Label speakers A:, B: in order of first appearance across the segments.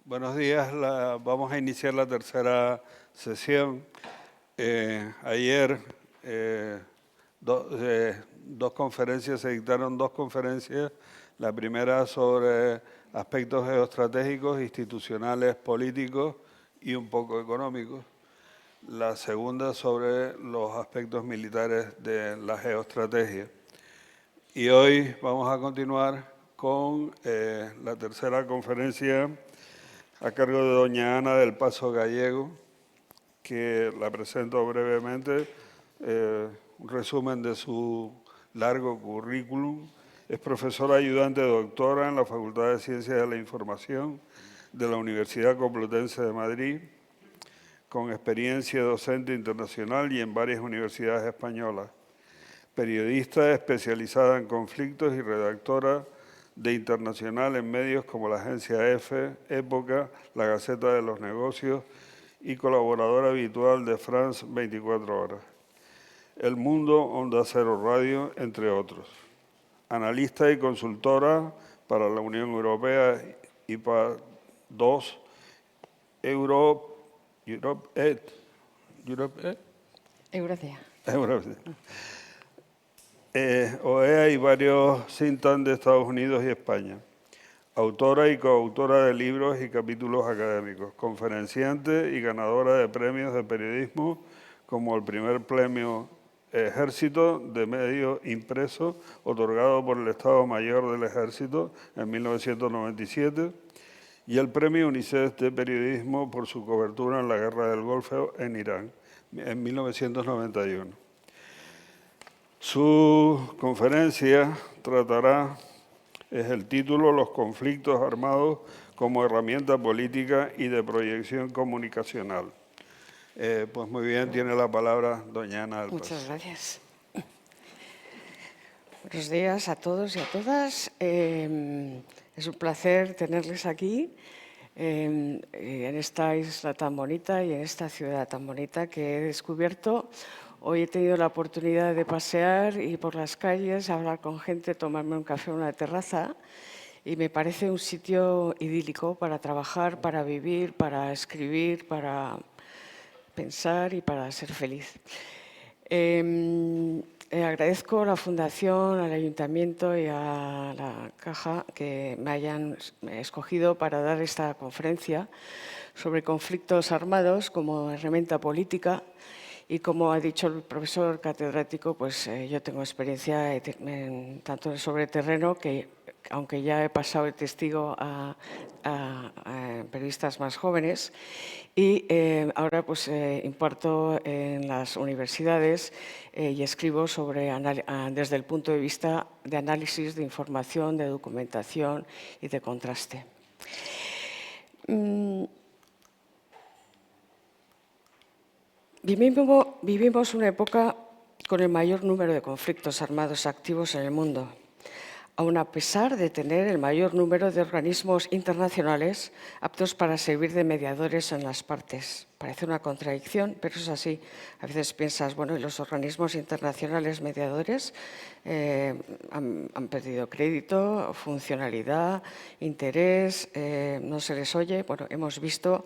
A: Buenos días, vamos a iniciar la tercera sesión. Ayer dos conferencias, se dictaron dos conferencias. La primera sobre aspectos geoestratégicos, institucionales, políticos y un poco económicos. La segunda sobre los aspectos militares de la geoestrategia. Y hoy vamos a continuar con la tercera conferencia a cargo de doña Ana del Paso Gallego, que la presento brevemente, un resumen de su largo currículum. Es profesora ayudante doctora en la Facultad de Ciencias de la Información de la Universidad Complutense de Madrid, con experiencia docente internacional y en varias universidades españolas. Periodista especializada en conflictos y redactora de Internacional en medios como la agencia EFE, Época, la Gaceta de los Negocios y colaboradora habitual de France 24 Horas, El Mundo, Onda Cero Radio, entre otros. Analista y consultora para la Unión Europea y para Eurocea. OEA y varios think tanks de Estados Unidos y España. Autora y coautora de libros y capítulos académicos, conferenciante y ganadora de premios de periodismo como el primer premio Ejército de Medio Impreso, otorgado por el Estado Mayor del Ejército en 1997, y el premio UNICEF de periodismo por su cobertura en la Guerra del Golfo en Irán en 1991. Su conferencia es el título Los conflictos armados como herramienta política y de proyección comunicacional. Pues muy bien, tiene la palabra doña Ana del Paso.
B: Muchas gracias. Buenos días a todos y a todas. Es un placer tenerles aquí en esta isla tan bonita y en esta ciudad tan bonita que he descubierto. Hoy he tenido la oportunidad de pasear y por las calles, hablar con gente, tomarme un café en una terraza y me parece un sitio idílico para trabajar, para vivir, para escribir, para pensar y para ser feliz. Agradezco a la Fundación, al Ayuntamiento y a la Caja que me hayan escogido para dar esta conferencia sobre conflictos armados como herramienta política. Y como ha dicho el profesor catedrático, pues yo tengo experiencia tanto sobre terreno que, aunque ya he pasado el testigo a periodistas más jóvenes, y ahora pues imparto en las universidades y escribo desde el punto de vista de análisis de información, de documentación y de contraste. Vivimos una época con el mayor número de conflictos armados activos en el mundo, aun a pesar de tener el mayor número de organismos internacionales aptos para servir de mediadores en las partes. Parece una contradicción, pero es así. A veces piensas, bueno, ¿y los organismos internacionales mediadores han perdido crédito, funcionalidad, interés, no se les oye? Bueno, hemos visto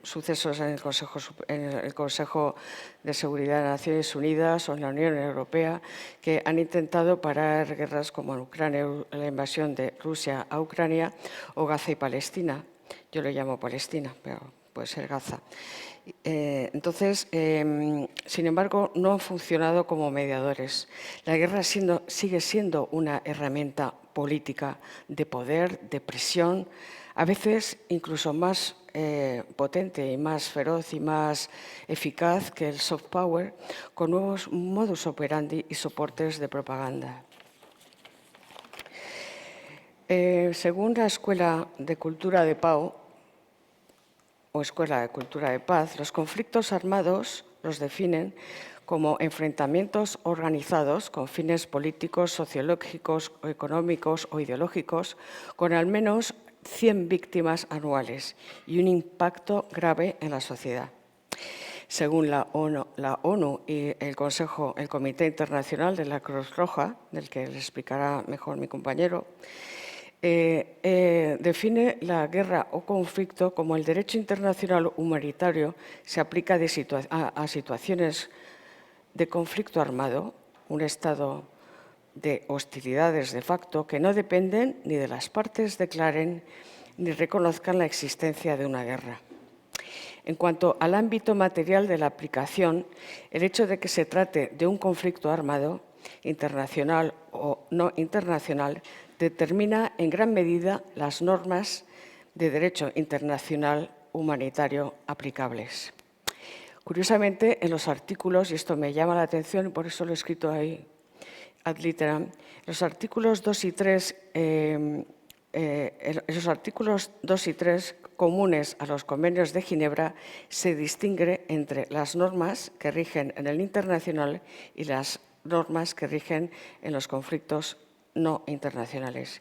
B: sucesos en el Consejo de Seguridad de Naciones Unidas o en la Unión Europea que han intentado parar guerras como en Ucrania, la invasión de Rusia a Ucrania o Gaza y Palestina. Yo lo llamo Palestina, pero puede ser Gaza. Entonces, sin embargo, no han funcionado como mediadores. La guerra sigue siendo una herramienta política de poder, de presión, a veces incluso más potente y más feroz y más eficaz que el soft power, con nuevos modus operandi y soportes de propaganda. Según la Escuela de Cultura de Pau, o Escuela de Cultura de Paz, los conflictos armados los definen como enfrentamientos organizados con fines políticos, sociológicos, económicos o ideológicos, con al menos 100 víctimas anuales y un impacto grave en la sociedad. Según la ONU y el Comité Internacional de la Cruz Roja, del que les explicará mejor mi compañero, define la guerra o conflicto como el derecho internacional humanitario se aplica a situaciones de conflicto armado, un estado de hostilidades de facto que no dependen ni de las partes declaren ni reconozcan la existencia de una guerra. En cuanto al ámbito material de la aplicación, el hecho de que se trate de un conflicto armado, internacional o no internacional, determina en gran medida las normas de derecho internacional humanitario aplicables. Curiosamente, en los artículos, y esto me llama la atención y por eso lo he escrito ahí ad literam, los artículos 2 y 3, los artículos 2 y 3 comunes a los convenios de Ginebra se distingue entre las normas que rigen en el internacional y las normas que rigen en los conflictos no internacionales.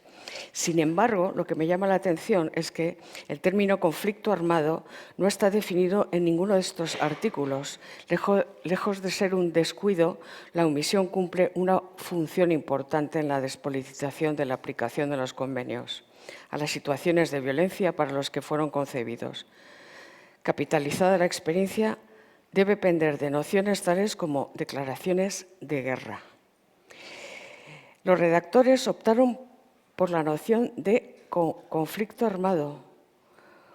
B: Sin embargo, lo que me llama la atención es que el término conflicto armado no está definido en ninguno de estos artículos. Lejos de ser un descuido, la omisión cumple una función importante en la despolitización de la aplicación de los convenios a las situaciones de violencia para los que fueron concebidos. Capitalizada la experiencia, debe pender de nociones tales como declaraciones de guerra. Los redactores optaron por la noción de conflicto armado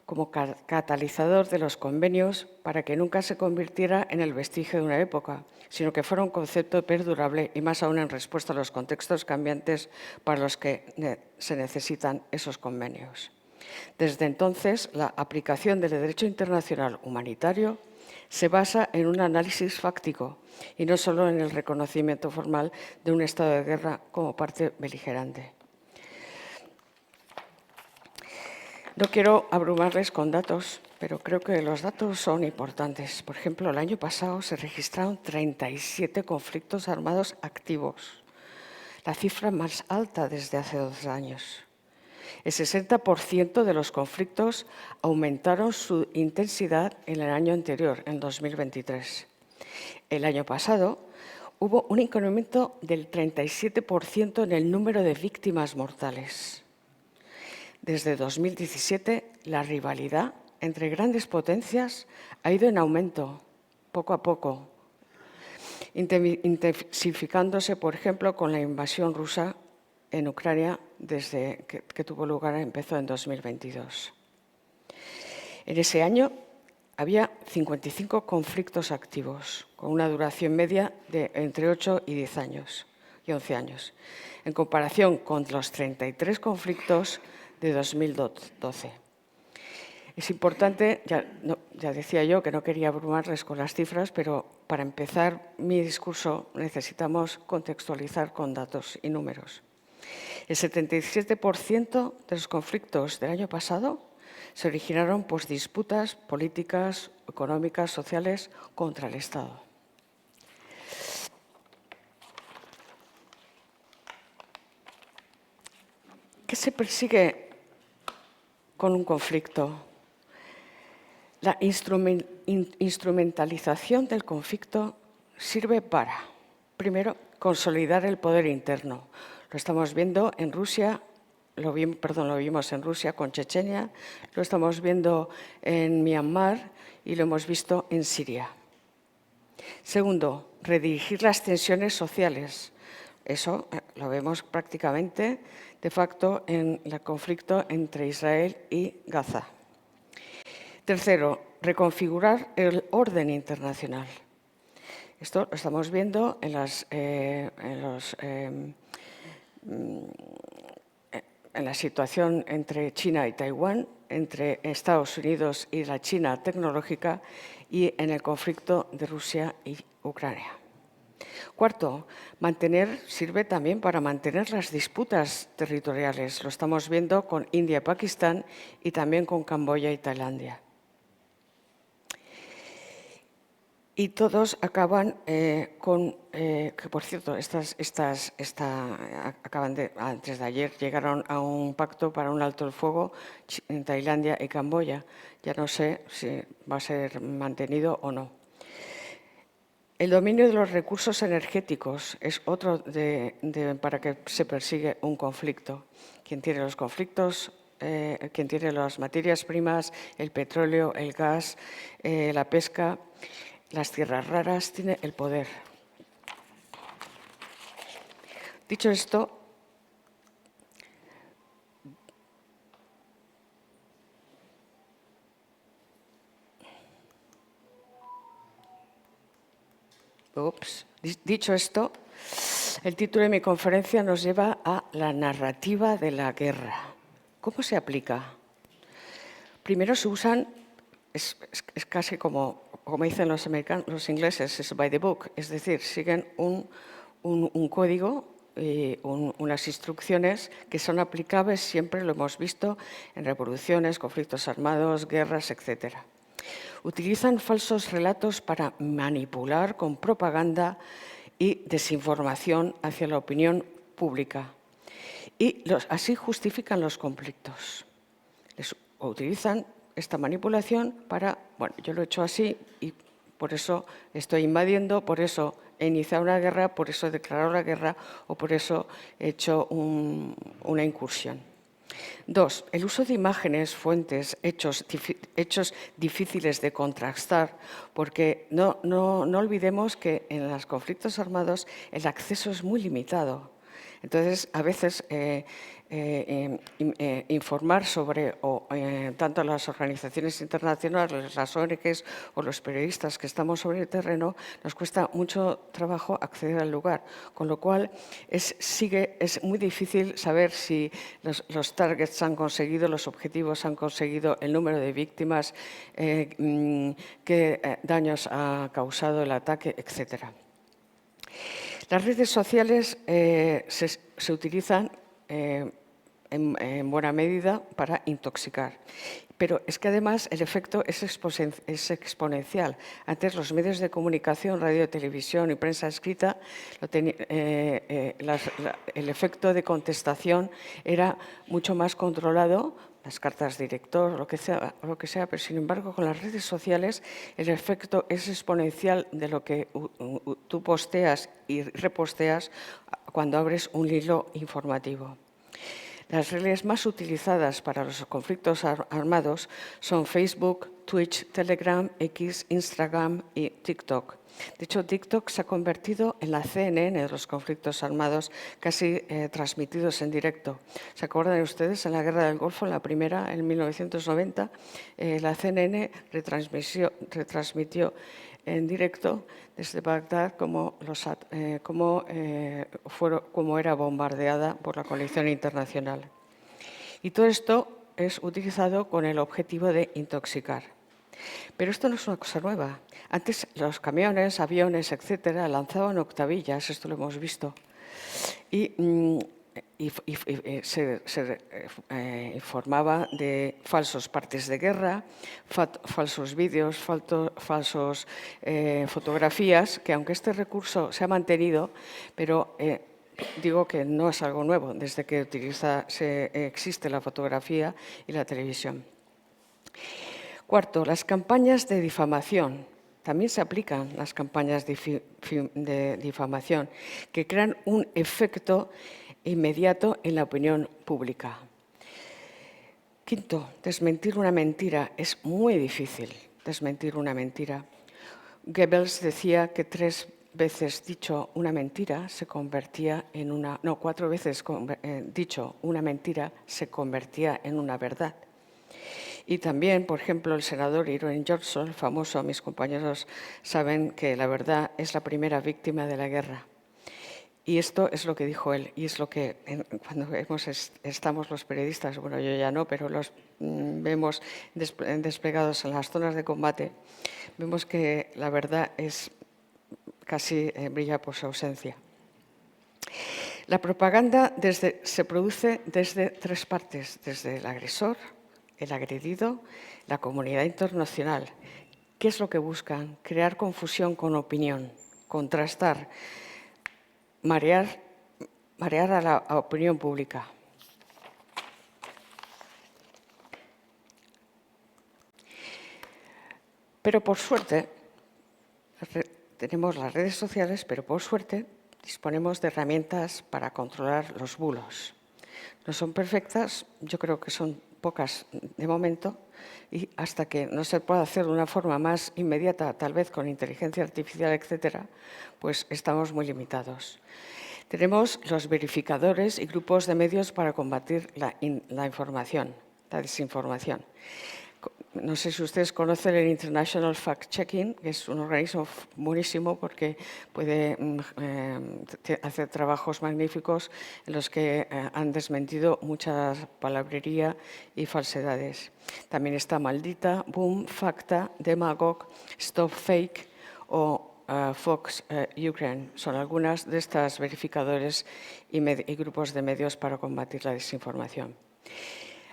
B: como catalizador de los convenios para que nunca se convirtiera en el vestigio de una época, sino que fuera un concepto perdurable y más aún en respuesta a los contextos cambiantes para los que se necesitan esos convenios. Desde entonces, la aplicación del derecho internacional humanitario se basa en un análisis fáctico y no solo en el reconocimiento formal de un estado de guerra como parte beligerante. No quiero abrumarles con datos, pero creo que los datos son importantes. Por ejemplo, el año pasado se registraron 37 conflictos armados activos, la cifra más alta desde hace 2 años. El 60% de los conflictos aumentaron su intensidad en el año anterior, en 2023. El año pasado hubo un incremento del 37% en el número de víctimas mortales. Desde 2017, la rivalidad entre grandes potencias ha ido en aumento, poco a poco, intensificándose, por ejemplo, con la invasión rusa en Ucrania desde que tuvo lugar, empezó en 2022. En ese año había 55 conflictos activos, con una duración media de entre 8 y 10 años y 11 años, en comparación con los 33 conflictos de 2012. Es importante, ya decía yo que no quería abrumarles con las cifras, pero para empezar mi discurso necesitamos contextualizar con datos y números. El 77% de los conflictos del año pasado se originaron por disputas políticas, económicas, sociales contra el Estado. ¿Qué se persigue con un conflicto? La instrumentalización del conflicto sirve para, primero, consolidar el poder interno. Lo estamos viendo en Rusia, lo vimos en Rusia con Chechenia, lo estamos viendo en Myanmar y lo hemos visto en Siria. Segundo, redirigir las tensiones sociales. Eso lo vemos prácticamente de facto en el conflicto entre Israel y Gaza. Tercero, reconfigurar el orden internacional. Esto lo estamos viendo en la situación entre China y Taiwán, entre Estados Unidos y la China tecnológica y en el conflicto de Rusia y Ucrania. Cuarto, sirve también para mantener las disputas territoriales. Lo estamos viendo con India y Pakistán y también con Camboya y Tailandia. Y todos acaban que por cierto, antes de ayer llegaron a un pacto para un alto el fuego en Tailandia y Camboya. Ya no sé si va a ser mantenido o no. El dominio de los recursos energéticos es otro para que se persigue un conflicto. Quien tiene los conflictos quien tiene las materias primas, el petróleo, el gas, la pesca, las tierras raras, tiene el poder. Dicho esto, el título de mi conferencia nos lleva a la narrativa de la guerra. ¿Cómo se aplica? Primero se usan, es casi como dicen los ingleses, es by the book, es decir, siguen un código, unas instrucciones que son aplicables, siempre lo hemos visto en revoluciones, conflictos armados, guerras, etc. Utilizan falsos relatos para manipular con propaganda y desinformación hacia la opinión pública. Y así justifican los conflictos. Utilizan esta manipulación para, bueno, yo lo he hecho así y por eso estoy invadiendo, por eso he iniciado una guerra, por eso he declarado la guerra o por eso he hecho una incursión. 2. El uso de imágenes, fuentes, hechos difíciles de contrastar, porque no olvidemos que en los conflictos armados el acceso es muy limitado. Entonces, a veces informar sobre tanto las organizaciones internacionales, las ONGs o los periodistas que estamos sobre el terreno, nos cuesta mucho trabajo acceder al lugar, con lo cual es muy difícil saber si los targets han conseguido, los objetivos han conseguido, el número de víctimas, qué daños ha causado el ataque, etcétera. Las redes sociales se utilizan en buena medida para intoxicar. Pero es que además el efecto es exponencial. Antes los medios de comunicación, radio, televisión y prensa escrita, el efecto de contestación era mucho más controlado, las cartas director, lo que sea, pero sin embargo con las redes sociales el efecto es exponencial de lo que tú posteas y reposteas cuando abres un hilo informativo. Las redes más utilizadas para los conflictos armados son Facebook, Twitch, Telegram, X, Instagram y TikTok. De hecho, TikTok se ha convertido en la CNN de los conflictos armados, casi transmitidos en directo. ¿Se acuerdan ustedes? En la Guerra del Golfo, en la primera, en 1990, la CNN retransmitió en directo desde Bagdad cómo era bombardeada por la coalición internacional. Y todo esto es utilizado con el objetivo de intoxicar. Pero esto no es una cosa nueva. Antes los camiones, aviones, etcétera, lanzaban octavillas, esto lo hemos visto, y se informaba de falsos partes de guerra, falsos vídeos, falsos fotografías, que aunque este recurso se ha mantenido, pero digo que no es algo nuevo desde que existe la fotografía y la televisión. Cuarto, las campañas de difamación. También se aplican las campañas de difamación que crean un efecto inmediato en la opinión pública. Quinto, desmentir una mentira. Es muy difícil desmentir una mentira. Goebbels decía que 3 veces dicho una mentira se convertía en una... No, 4 veces dicho una mentira se convertía en una verdad. Y también, por ejemplo, el senador Irwin Johnson, famoso, mis compañeros saben que la verdad es la primera víctima de la guerra. Y esto es lo que dijo él, y es lo que cuando estamos los periodistas, bueno, yo ya no, pero los vemos desplegados en las zonas de combate, vemos que la verdad es casi brilla por su ausencia. La propaganda se produce desde 3 partes, desde el agresor, el agredido, la comunidad internacional. ¿Qué es lo que buscan? Crear confusión con opinión, contrastar, marear a la opinión pública. Pero por suerte, tenemos las redes sociales, pero por suerte disponemos de herramientas para controlar los bulos. No son perfectas, yo creo que son pocas de momento, y hasta que no se pueda hacer de una forma más inmediata, tal vez con inteligencia artificial, etcétera, pues estamos muy limitados. Tenemos los verificadores y grupos de medios para combatir la información, la desinformación. No sé si ustedes conocen el International Fact Checking, que es un organismo buenísimo porque puede hacer trabajos magníficos en los que han desmentido mucha palabrería y falsedades. También está Maldita, Boom, Facta, Demagog, Stop Fake o Fox Ukraine. Son algunas de estas verificadores y grupos de medios para combatir la desinformación.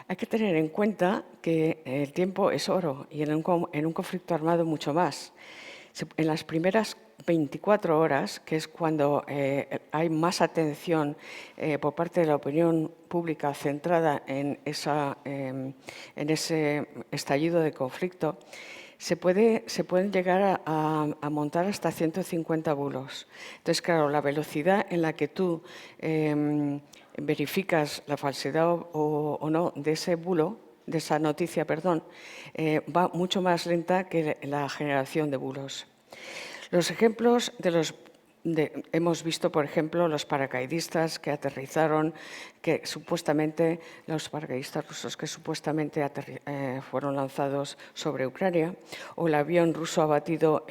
B: Hay que tener en cuenta que el tiempo es oro y en un conflicto armado mucho más. En las primeras 24 horas, que es cuando hay más atención por parte de la opinión pública centrada en ese estallido de conflicto, se pueden llegar a montar hasta 150 bulos. Entonces, claro, la velocidad en la que tú verificas la falsedad o no de ese bulo, de esa noticia, perdón, va mucho más lenta que la generación de bulos. Los ejemplos hemos visto, por ejemplo, los paracaidistas que aterrizaron, los paracaidistas rusos que supuestamente fueron lanzados sobre Ucrania, o el avión ruso abatido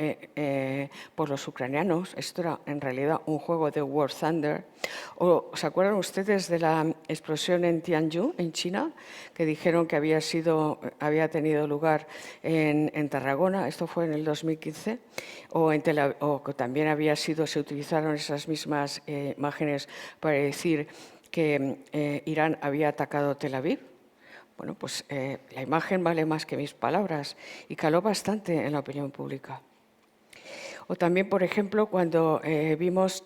B: por los ucranianos. Esto era en realidad un juego de War Thunder. ¿O se acuerdan ustedes de la explosión en Tianjin, en China, que dijeron que había tenido lugar en Tarragona? Esto fue en el 2015. O que también se utilizaron esas mismas imágenes para decir que Irán había atacado Tel Aviv. Bueno, pues la imagen vale más que mis palabras y caló bastante en la opinión pública. O también, por ejemplo, cuando vimos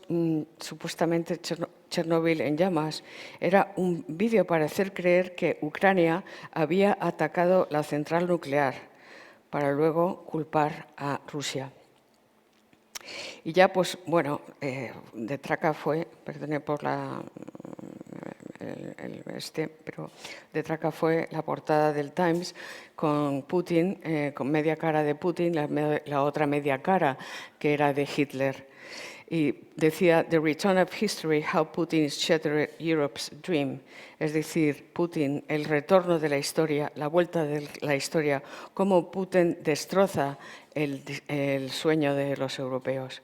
B: supuestamente Chernóbil en llamas, era un vídeo para hacer creer que Ucrania había atacado la central nuclear para luego culpar a Rusia. Y ya, pues, bueno, de traca fue, perdone por pero de traca fue la portada del Times con Putin, con media cara de Putin, la otra media cara que era de Hitler. Y decía, The Return of History, How Putin Shattered Europe's Dream. Es decir, Putin, el retorno de la historia, la vuelta de la historia, cómo Putin destroza el sueño de los europeos.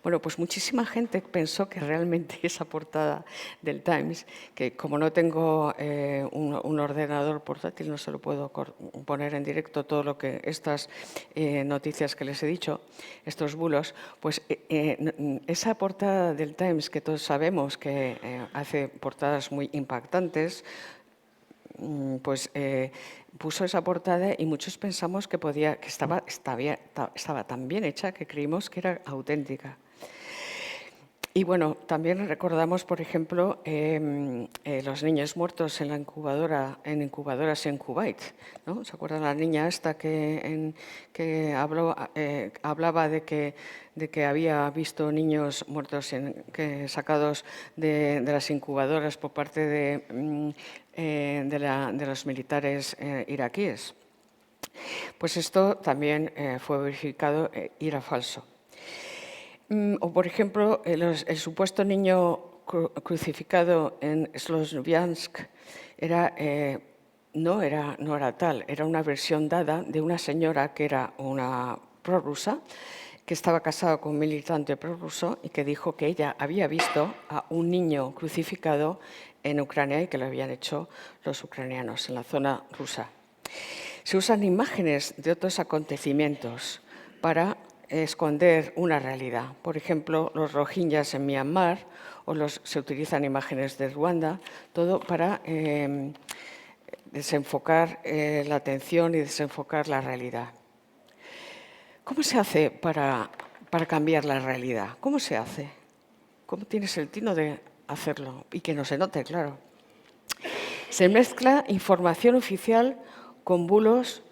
B: Bueno, pues muchísima gente pensó que realmente esa portada del Times, que como no tengo un ordenador portátil, no se lo puedo poner en directo todo lo que estas noticias que les he dicho, estos bulos, pues esa portada del Times, que todos sabemos que hace portadas muy impactantes, pues puso esa portada y muchos pensamos que estaba tan bien hecha que creímos que era auténtica. Y bueno, también recordamos, por ejemplo, los niños muertos en incubadoras en Kuwait, ¿no? ¿Se acuerdan la niña esta que hablaba de que había visto niños muertos sacados de las incubadoras por parte de los militares iraquíes? Pues esto también fue verificado y era falso. O, por ejemplo, el supuesto niño crucificado en Sloviansk no era tal, era una versión dada de una señora que era una prorrusa, que estaba casada con un militante prorruso y que dijo que ella había visto a un niño crucificado en Ucrania y que lo habían hecho los ucranianos en la zona rusa. Se usan imágenes de otros acontecimientos para esconder una realidad. Por ejemplo, los rohingyas en Myanmar, se utilizan imágenes de Ruanda, todo para desenfocar la atención y desenfocar la realidad. ¿Cómo se hace para cambiar la realidad? ¿Cómo se hace? ¿Cómo tienes el tino de hacerlo? Y que no se note, claro. Se mezcla información oficial con bulos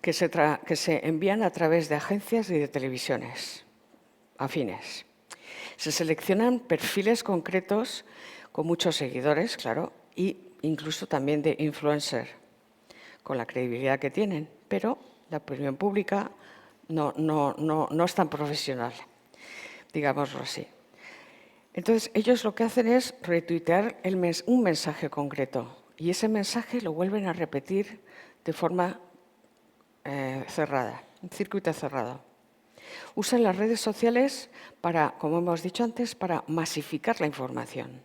B: que se envían a través de agencias y de televisiones afines. Se seleccionan perfiles concretos con muchos seguidores, claro, e incluso también de influencer, con la credibilidad que tienen, pero la opinión pública no es tan profesional, digámoslo así. Entonces, ellos lo que hacen es retuitear un mensaje concreto y ese mensaje lo vuelven a repetir de forma cerrada, un circuito cerrado. Usan las redes sociales para, como hemos dicho antes, para masificar la información.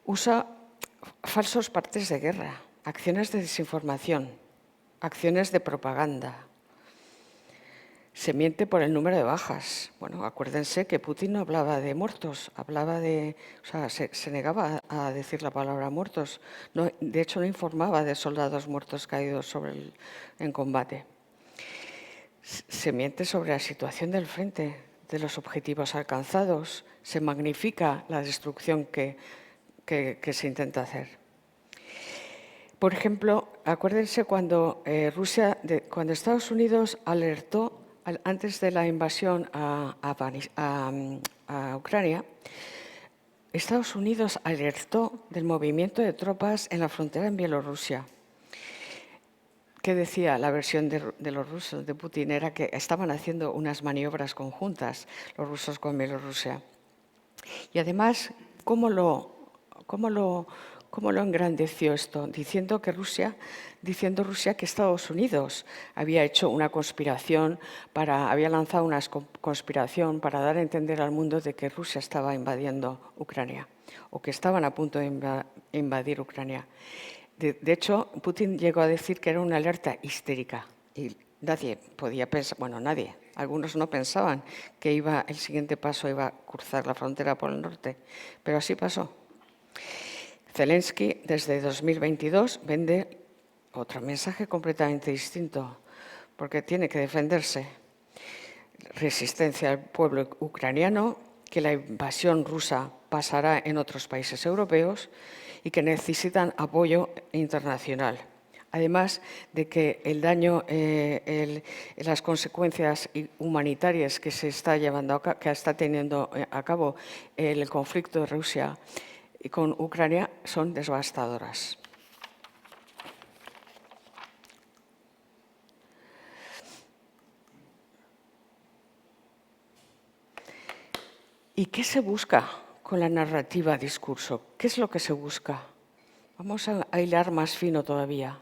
B: Usa falsos partes de guerra, acciones de desinformación, acciones de propaganda. Se miente por el número de bajas. Bueno, acuérdense que Putin no hablaba de muertos, se negaba a decir la palabra muertos. No, de hecho, no informaba de soldados muertos caídos en combate. Se miente sobre la situación del frente, de los objetivos alcanzados. Se magnifica la destrucción que se intenta hacer. Por ejemplo, acuérdense cuando cuando Estados Unidos alertó antes de la invasión a Ucrania, Estados Unidos alertó del movimiento de tropas en la frontera en Bielorrusia. ¿Qué decía la versión de los rusos, de Putin? Era que estaban haciendo unas maniobras conjuntas los rusos con Bielorrusia. Y además, ¿cómo lo engrandeció esto? Diciendo Rusia que Estados Unidos había hecho una conspiración, había lanzado una conspiración para dar a entender al mundo de que Rusia estaba invadiendo Ucrania o que estaban a punto de invadir Ucrania. De hecho, Putin llegó a decir que era una alerta histérica y nadie podía pensar, bueno, nadie, algunos no pensaban que el siguiente paso iba a cruzar la frontera por el norte, pero así pasó. Zelensky, desde 2022, vende otro mensaje completamente distinto, porque tiene que defenderse. Resistencia al pueblo ucraniano, que la invasión rusa pasará en otros países europeos y que necesitan apoyo internacional. Además de que el daño, las consecuencias humanitarias que se está teniendo a cabo el conflicto de Rusia con Ucrania son devastadoras. ¿Y qué se busca con la narrativa discurso? ¿Qué es lo que se busca? Vamos a hilar más fino todavía.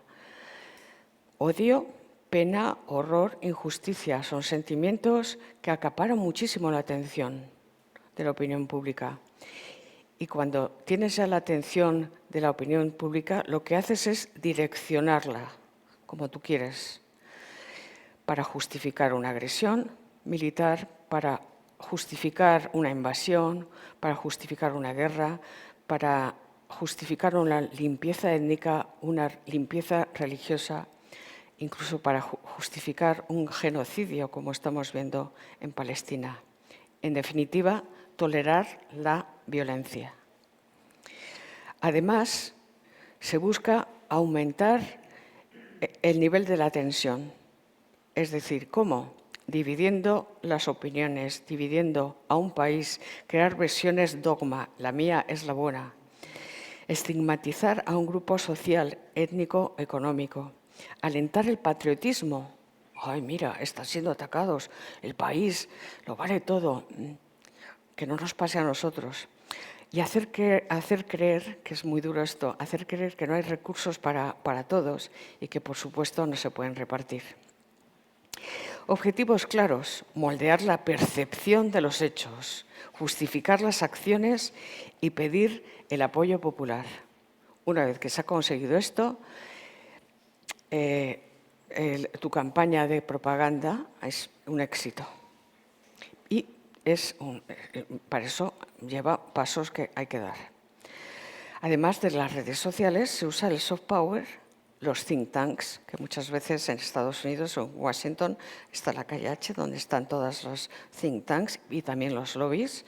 B: Odio, pena, horror, injusticia son sentimientos que acaparan muchísimo la atención de la opinión pública. Y cuando tienes ya la atención de la opinión pública, lo que haces es direccionarla como tú quieres, para justificar una agresión militar, para justificar una invasión, para justificar una guerra, para justificar una limpieza étnica, una limpieza religiosa, incluso para justificar un genocidio, como estamos viendo en Palestina. En definitiva, tolerar la violencia. Además, se busca aumentar el nivel de la tensión. Es decir, ¿cómo? Dividiendo las opiniones, dividiendo a un país, crear versiones dogma, la mía es la buena. Estigmatizar a un grupo social, étnico, económico. Alentar el patriotismo. Ay, mira, están siendo atacados, el país, lo vale todo, que no nos pase a nosotros. Y hacer creer, que es muy duro esto, hacer creer que no hay recursos para todos y que, por supuesto, no se pueden repartir. Objetivos claros, moldear la percepción de los hechos, justificar las acciones y pedir el apoyo popular. Una vez que se ha conseguido esto, tu campaña de propaganda es un éxito. Y para eso lleva pasos que hay que dar. Además de las redes sociales, se usa el soft power, los think tanks, que muchas veces en Estados Unidos o en Washington está la calle H, donde están todos los think tanks y también los lobbies,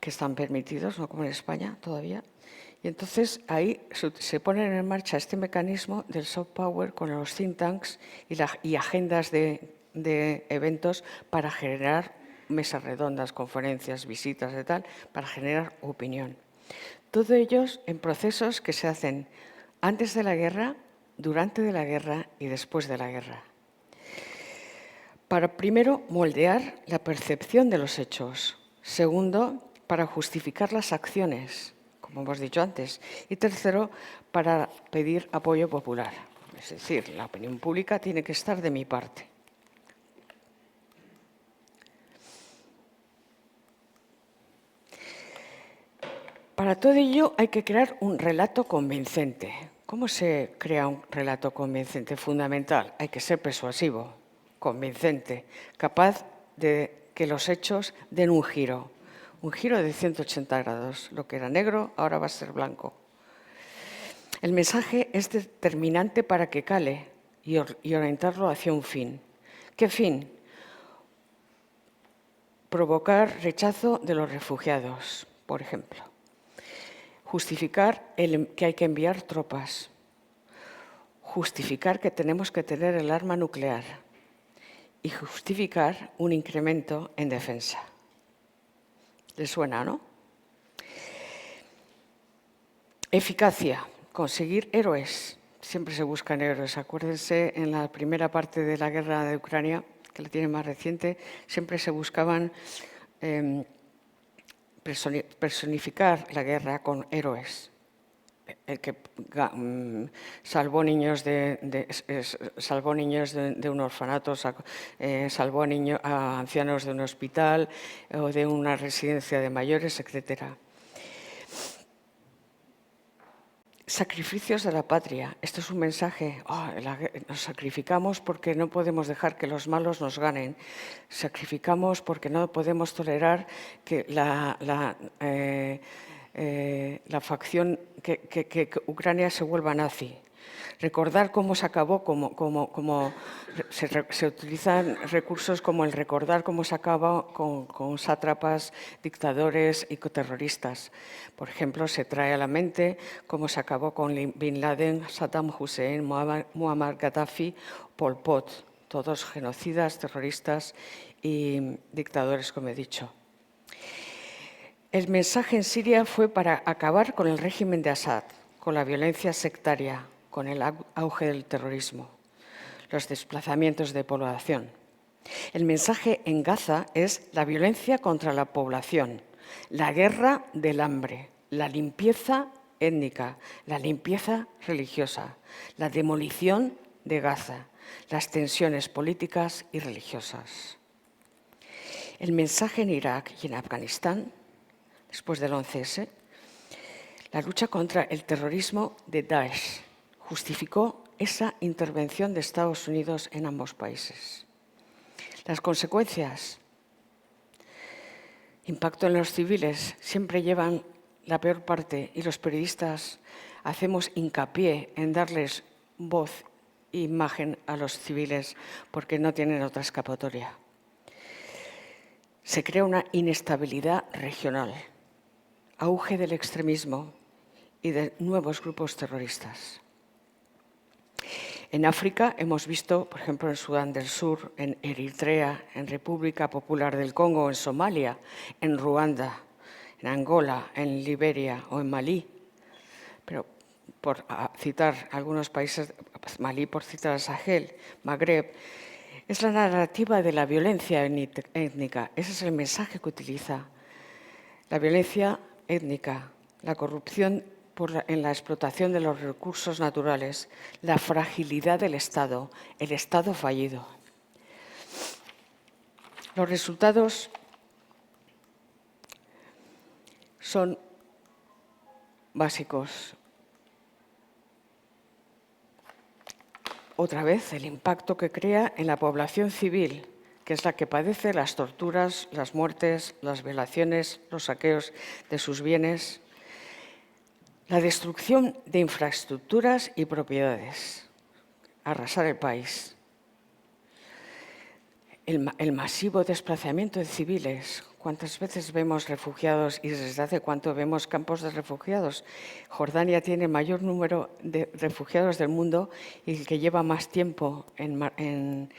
B: que están permitidos, no como en España todavía. Y entonces ahí se pone en marcha este mecanismo del soft power con los think tanks y agendas de eventos para generar mesas redondas, conferencias, visitas y tal, para generar opinión. Todo ellos en procesos que se hacen antes de la guerra, durante de la guerra y después de la guerra. Para, primero, moldear la percepción de los hechos. Segundo, para justificar las acciones, como hemos dicho antes. Y tercero, para pedir apoyo popular. Es decir, la opinión pública tiene que estar de mi parte. Para todo ello hay que crear un relato convincente. ¿Cómo se crea un relato convincente? Fundamental, hay que ser persuasivo, convincente, capaz de que los hechos den un giro de 180 grados. Lo que era negro ahora va a ser blanco. El mensaje es determinante para que cale y orientarlo hacia un fin. ¿Qué fin? Provocar rechazo de los refugiados, por ejemplo. Justificar que hay que enviar tropas. Justificar que tenemos que tener el arma nuclear. Y justificar un incremento en defensa. ¿Les suena, no? Eficacia. Conseguir héroes. Siempre se buscan héroes. Acuérdense, en la primera parte de la guerra de Ucrania, que la tiene más reciente, siempre se buscaban personificar la guerra con héroes. El que salvó niños de un orfanato, salvó a ancianos de un hospital o de una residencia de mayores, etc. Sacrificios de la patria. Esto es un mensaje. Nos sacrificamos porque no podemos dejar que los malos nos ganen. Sacrificamos porque no podemos tolerar que la facción, que Ucrania se vuelva nazi. Recordar cómo se acabó, se utilizan recursos como el recordar cómo se acaba con sátrapas, dictadores y terroristas. Por ejemplo, se trae a la mente cómo se acabó con Bin Laden, Saddam Hussein, Muammar Gaddafi, Pol Pot, todos genocidas, terroristas y dictadores, como he dicho. El mensaje en Siria fue para acabar con el régimen de Assad, con la violencia sectaria, con el auge del terrorismo, los desplazamientos de población. El mensaje en Gaza es la violencia contra la población, la guerra del hambre, la limpieza étnica, la limpieza religiosa, la demolición de Gaza, las tensiones políticas y religiosas. El mensaje en Irak y en Afganistán, después del 11S, la lucha contra el terrorismo de Daesh justificó esa intervención de Estados Unidos en ambos países. Las consecuencias, impacto en los civiles, siempre llevan la peor parte y los periodistas hacemos hincapié en darles voz e imagen a los civiles porque no tienen otra escapatoria. Se crea una inestabilidad regional, auge del extremismo y de nuevos grupos terroristas. En África hemos visto, por ejemplo, en Sudán del Sur, en Eritrea, en República Popular del Congo, en Somalia, en Ruanda, en Angola, en Liberia o en Malí. Pero por citar algunos países, Malí por citar a Sahel, Magreb, es la narrativa de la violencia étnica. Ese es el mensaje que utiliza. La violencia étnica, la corrupción en la explotación de los recursos naturales, la fragilidad del Estado, el Estado fallido. Los resultados son básicos. Otra vez, el impacto que crea en la población civil, que es la que padece las torturas, las muertes, las violaciones, los saqueos de sus bienes. La destrucción de infraestructuras y propiedades, arrasar el país. El masivo desplazamiento de civiles. ¿Cuántas veces vemos refugiados y desde hace cuánto vemos campos de refugiados? Jordania tiene el mayor número de refugiados del mundo y el que lleva más tiempo en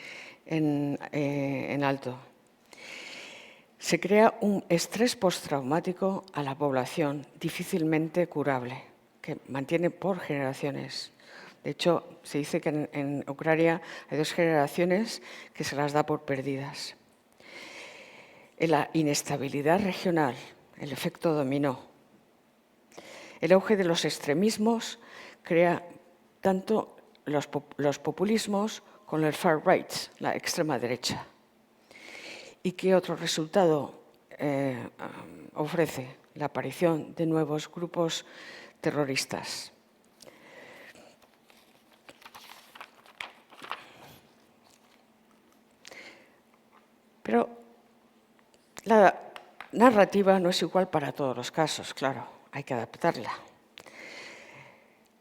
B: alto. Se crea un estrés postraumático a la población difícilmente curable, que mantiene por generaciones. De hecho, se dice que en Ucrania hay 2 generaciones que se las da por perdidas. En la inestabilidad regional, el efecto dominó. El auge de los extremismos crea tanto los populismos como el far right, la extrema derecha. ¿Y qué otro resultado ofrece? La aparición de nuevos grupos terroristas. Pero la narrativa no es igual para todos los casos, claro, hay que adaptarla.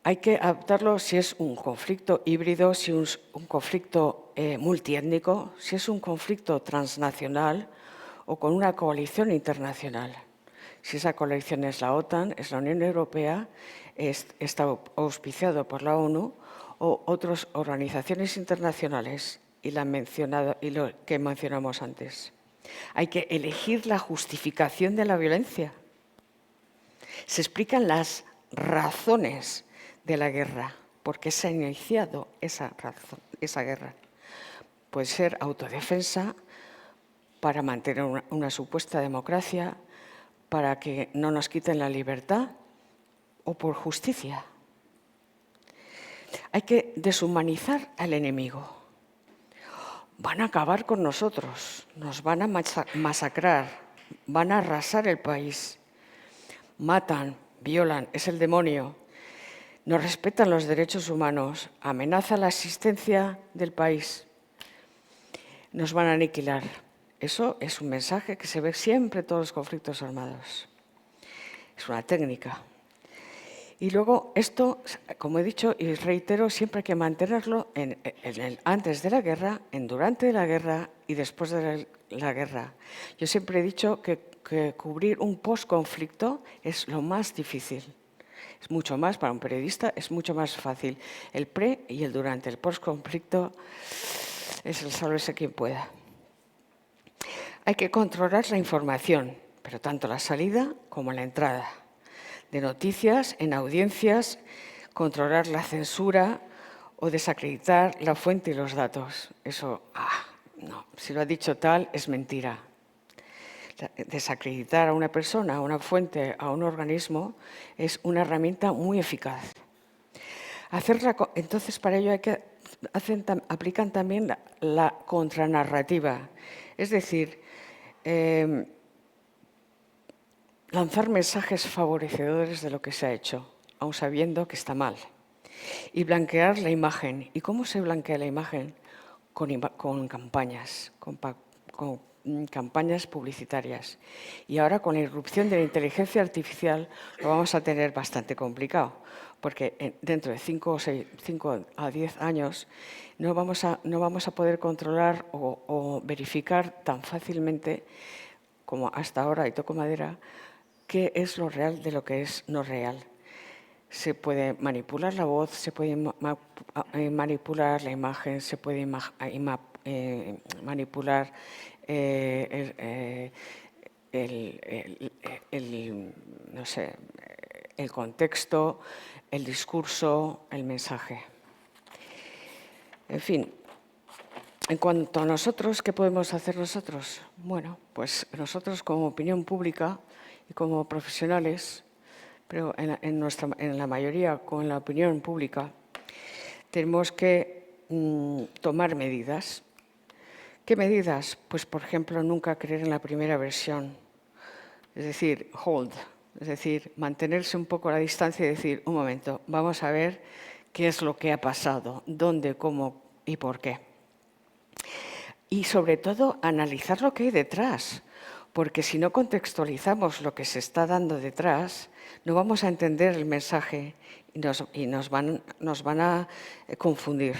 B: Hay que adaptarlo si es un conflicto híbrido, si es un conflicto multiétnico, si es un conflicto transnacional o con una coalición internacional. Si esa coalición es la OTAN, es la Unión Europea, está auspiciado por la ONU o otras organizaciones internacionales y lo que mencionamos antes. Hay que elegir la justificación de la violencia. Se explican las razones de la guerra, por qué se ha iniciado esa guerra. Puede ser autodefensa, para mantener una supuesta democracia, para que no nos quiten la libertad o por justicia. Hay que deshumanizar al enemigo. Van a acabar con nosotros, nos van a masacrar, van a arrasar el país. Matan, violan, es el demonio. No respetan los derechos humanos, amenazan la existencia del país. Nos van a aniquilar. Eso es un mensaje que se ve siempre en todos los conflictos armados. Es una técnica. Y luego esto, como he dicho y reitero, siempre hay que mantenerlo antes de la guerra, durante la guerra y después de la guerra. Yo siempre he dicho que cubrir un post-conflicto es lo más difícil. Es mucho más, para un periodista, es mucho más fácil el pre y el durante. El post-conflicto es el sálvese quien pueda. Hay que controlar la información, pero tanto la salida como la entrada de noticias en audiencias, controlar la censura o desacreditar la fuente y los datos. Eso, no, si lo ha dicho tal, es mentira. Desacreditar a una persona, a una fuente, a un organismo, es una herramienta muy eficaz. Entonces, para ello aplican también la contranarrativa, es decir, lanzar mensajes favorecedores de lo que se ha hecho, aun sabiendo que está mal, y blanquear la imagen. ¿Y cómo se blanquea la imagen? Con campañas, con campañas publicitarias. Y ahora, con la irrupción de la inteligencia artificial, lo vamos a tener bastante complicado, porque dentro de 5 a 10 años no vamos a poder controlar o verificar tan fácilmente como hasta ahora, y toco madera, qué es lo real de lo que es no real. Se puede manipular la voz, se puede manipular la imagen, se puede manipular el contexto, el discurso, el mensaje. En fin, en cuanto a nosotros, ¿qué podemos hacer nosotros? Bueno, pues nosotros como opinión pública y como profesionales, pero en la mayoría con la opinión pública, tenemos que tomar medidas. ¿Qué medidas? Pues, por ejemplo, nunca creer en la primera versión, es decir, hold, es decir, mantenerse un poco a la distancia y decir, un momento, vamos a ver qué es lo que ha pasado, dónde, cómo y por qué. Y, sobre todo, analizar lo que hay detrás, porque si no contextualizamos lo que se está dando detrás, no vamos a entender el mensaje y nos van a confundir.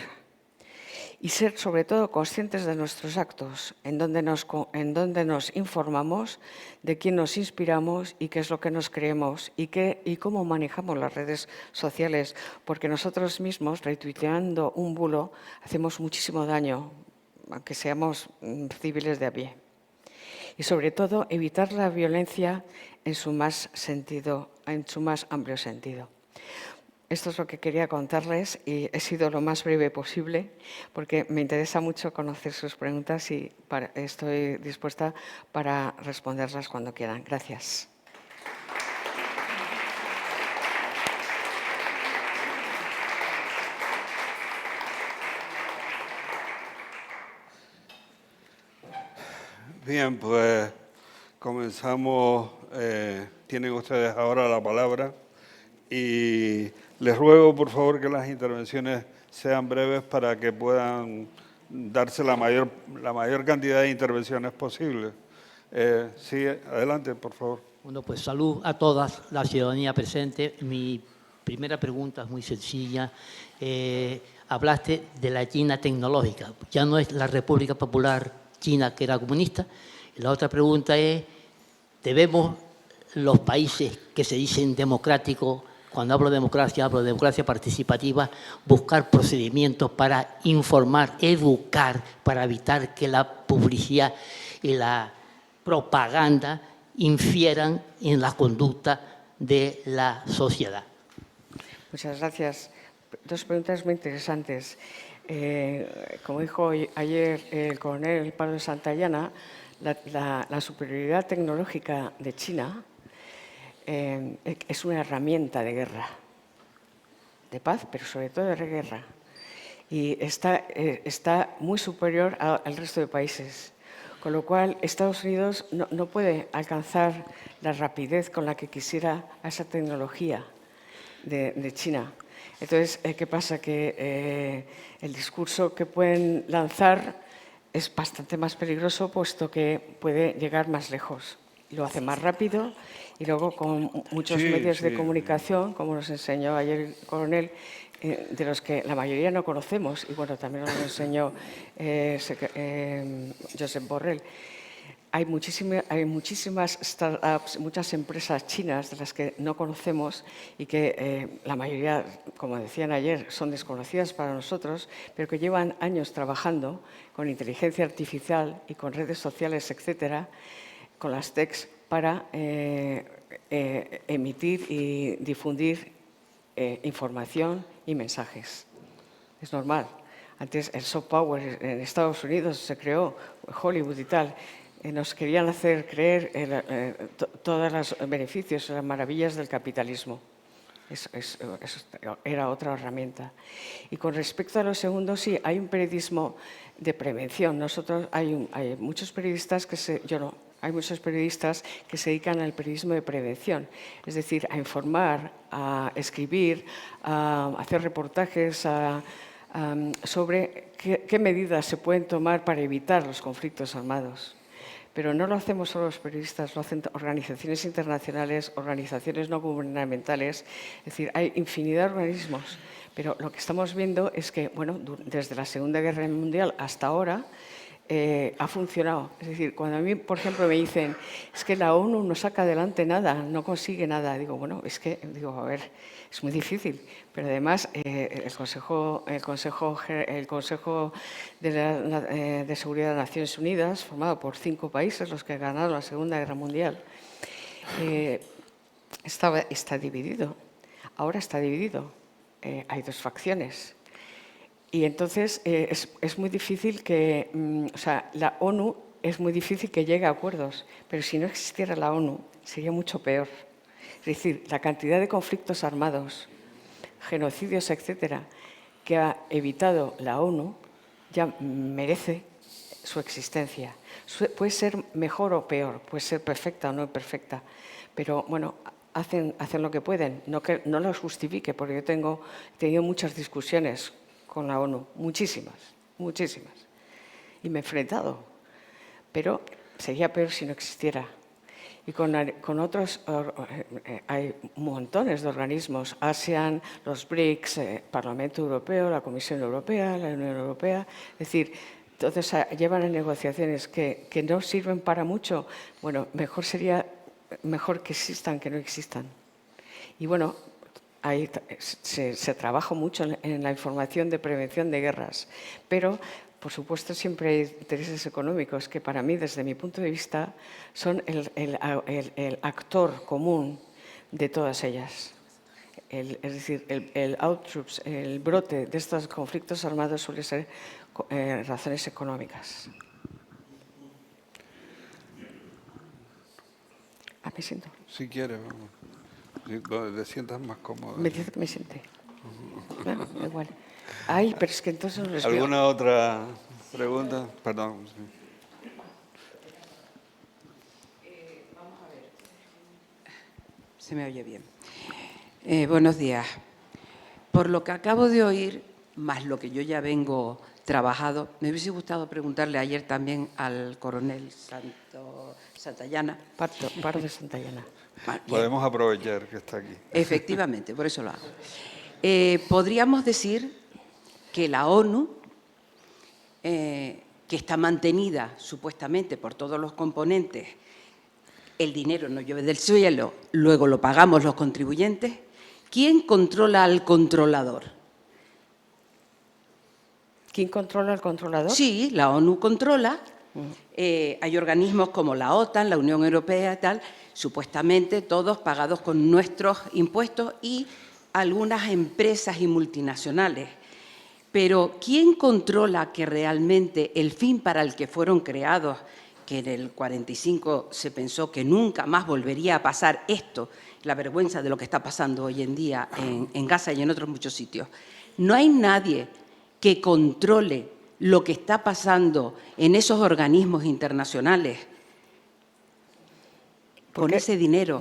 B: Y ser, sobre todo, conscientes de nuestros actos, en donde nos informamos, de quién nos inspiramos y qué es lo que nos creemos y cómo manejamos las redes sociales, porque nosotros mismos, retuiteando un bulo, hacemos muchísimo daño, aunque seamos civiles de a pie. y, sobre todo, evitar la violencia en su más amplio sentido. Esto es lo que quería contarles y he sido lo más breve posible porque me interesa mucho conocer sus preguntas y estoy dispuesta para responderlas cuando quieran. Gracias.
A: Bien, pues comenzamos. Tienen ustedes ahora la palabra y les ruego, por favor, que las intervenciones sean breves para que puedan darse la mayor cantidad de intervenciones posible. Sí, adelante, por favor.
C: Bueno, pues salud a todas la ciudadanía presente. Mi primera pregunta es muy sencilla. Hablaste de la China tecnológica. Ya no es la República Popular China que era comunista. Y la otra pregunta es, ¿debemos los países que se dicen democráticos, cuando hablo de democracia participativa, buscar procedimientos para informar, educar, para evitar que la publicidad y la propaganda infieran en la conducta de la sociedad?
B: Muchas gracias. Dos preguntas muy interesantes. Como dijo ayer el coronel Pablo Santayana, la superioridad tecnológica de China es una herramienta de guerra, de paz, pero sobre todo de guerra. Y está muy superior al resto de países. Con lo cual, Estados Unidos no puede alcanzar la rapidez con la que quisiera a esa tecnología de China. Entonces, ¿qué pasa? Que el discurso que pueden lanzar es bastante más peligroso, puesto que puede llegar más lejos. Lo hace más rápido y luego con muchos medios de comunicación, como nos enseñó ayer el coronel, de los que la mayoría no conocemos, y bueno, también nos lo enseñó Josep Borrell. Hay muchísimas startups, muchas empresas chinas de las que no conocemos y que la mayoría, como decían ayer, son desconocidas para nosotros, pero que llevan años trabajando con inteligencia artificial y con redes sociales, etcétera, con las TECs para emitir y difundir información y mensajes. Es normal. Antes el soft power en Estados Unidos se creó, Hollywood y tal. Nos querían hacer creer todos los beneficios y las maravillas del capitalismo. Eso era otra herramienta. Y con respecto a lo segundo, sí, hay un periodismo de prevención. Hay muchos periodistas hay muchos periodistas que se dedican al periodismo de prevención, es decir, a informar, a escribir, a hacer reportajes sobre qué medidas se pueden tomar para evitar los conflictos armados. Pero no lo hacemos solo los periodistas, lo hacen organizaciones internacionales, organizaciones no gubernamentales, es decir, hay infinidad de organismos. Pero lo que estamos viendo es que, bueno, desde la Segunda Guerra Mundial hasta ahora, ha funcionado. Es decir, cuando a mí, por ejemplo, me dicen es que la ONU no saca adelante nada, no consigue nada, digo, bueno, a ver, es muy difícil. Pero además, el Consejo de Seguridad de Naciones Unidas, formado por 5 países, los que ganaron la Segunda Guerra Mundial, está dividido. Ahora está dividido. Hay 2 facciones. Y entonces es muy difícil que, la ONU es muy difícil que llegue a acuerdos, pero si no existiera la ONU sería mucho peor. Es decir, la cantidad de conflictos armados, genocidios, etcétera, que ha evitado la ONU ya merece su existencia. Puede ser mejor o peor, puede ser perfecta o no perfecta, pero bueno, hacen lo que pueden. No los justifique, porque yo he tenido muchas discusiones con la ONU, muchísimas, y me he enfrentado, pero sería peor si no existiera. Y con otros hay montones de organismos, ASEAN, los BRICS, Parlamento Europeo, la Comisión Europea, la Unión Europea, es decir, todos llevan a negociaciones que no sirven para mucho. Bueno, sería mejor que existan que no existan. Y bueno, se trabaja mucho en la información de prevención de guerras, pero Por supuesto, siempre hay intereses económicos que para mí, desde mi punto de vista, son el actor común de todas ellas. Es decir, el brote de estos conflictos armados suele ser razones económicas. Me siento.
A: Si quieres, vamos. Si te sientas más cómodo.
B: Me dice que me siente. Bueno, igual. Ay, pero es que entonces no les veo.
A: ¿Alguna otra pregunta? Perdón. Sí.
D: Vamos a ver. Se me oye bien. Buenos días. Por lo que acabo de oír, más lo que yo ya vengo trabajado, me hubiese gustado preguntarle ayer también al coronel Santayana.
B: Pardo de Santayana.
A: Podemos aprovechar que está aquí.
D: Efectivamente, por eso lo hago. Podríamos decir que la ONU, que está mantenida supuestamente por todos los componentes, el dinero no llueve del cielo, luego lo pagamos los contribuyentes. ¿Quién controla al controlador?
B: ¿Quién controla al controlador?
D: Sí, la ONU controla. Hay organismos como la OTAN, la Unión Europea y tal, supuestamente todos pagados con nuestros impuestos y algunas empresas y multinacionales. Pero ¿quién controla que realmente el fin para el que fueron creados, que en el 45 se pensó que nunca más volvería a pasar esto, la vergüenza de lo que está pasando hoy en día en Gaza y en otros muchos sitios? No hay nadie que controle lo que está pasando en esos organismos internacionales con ese dinero.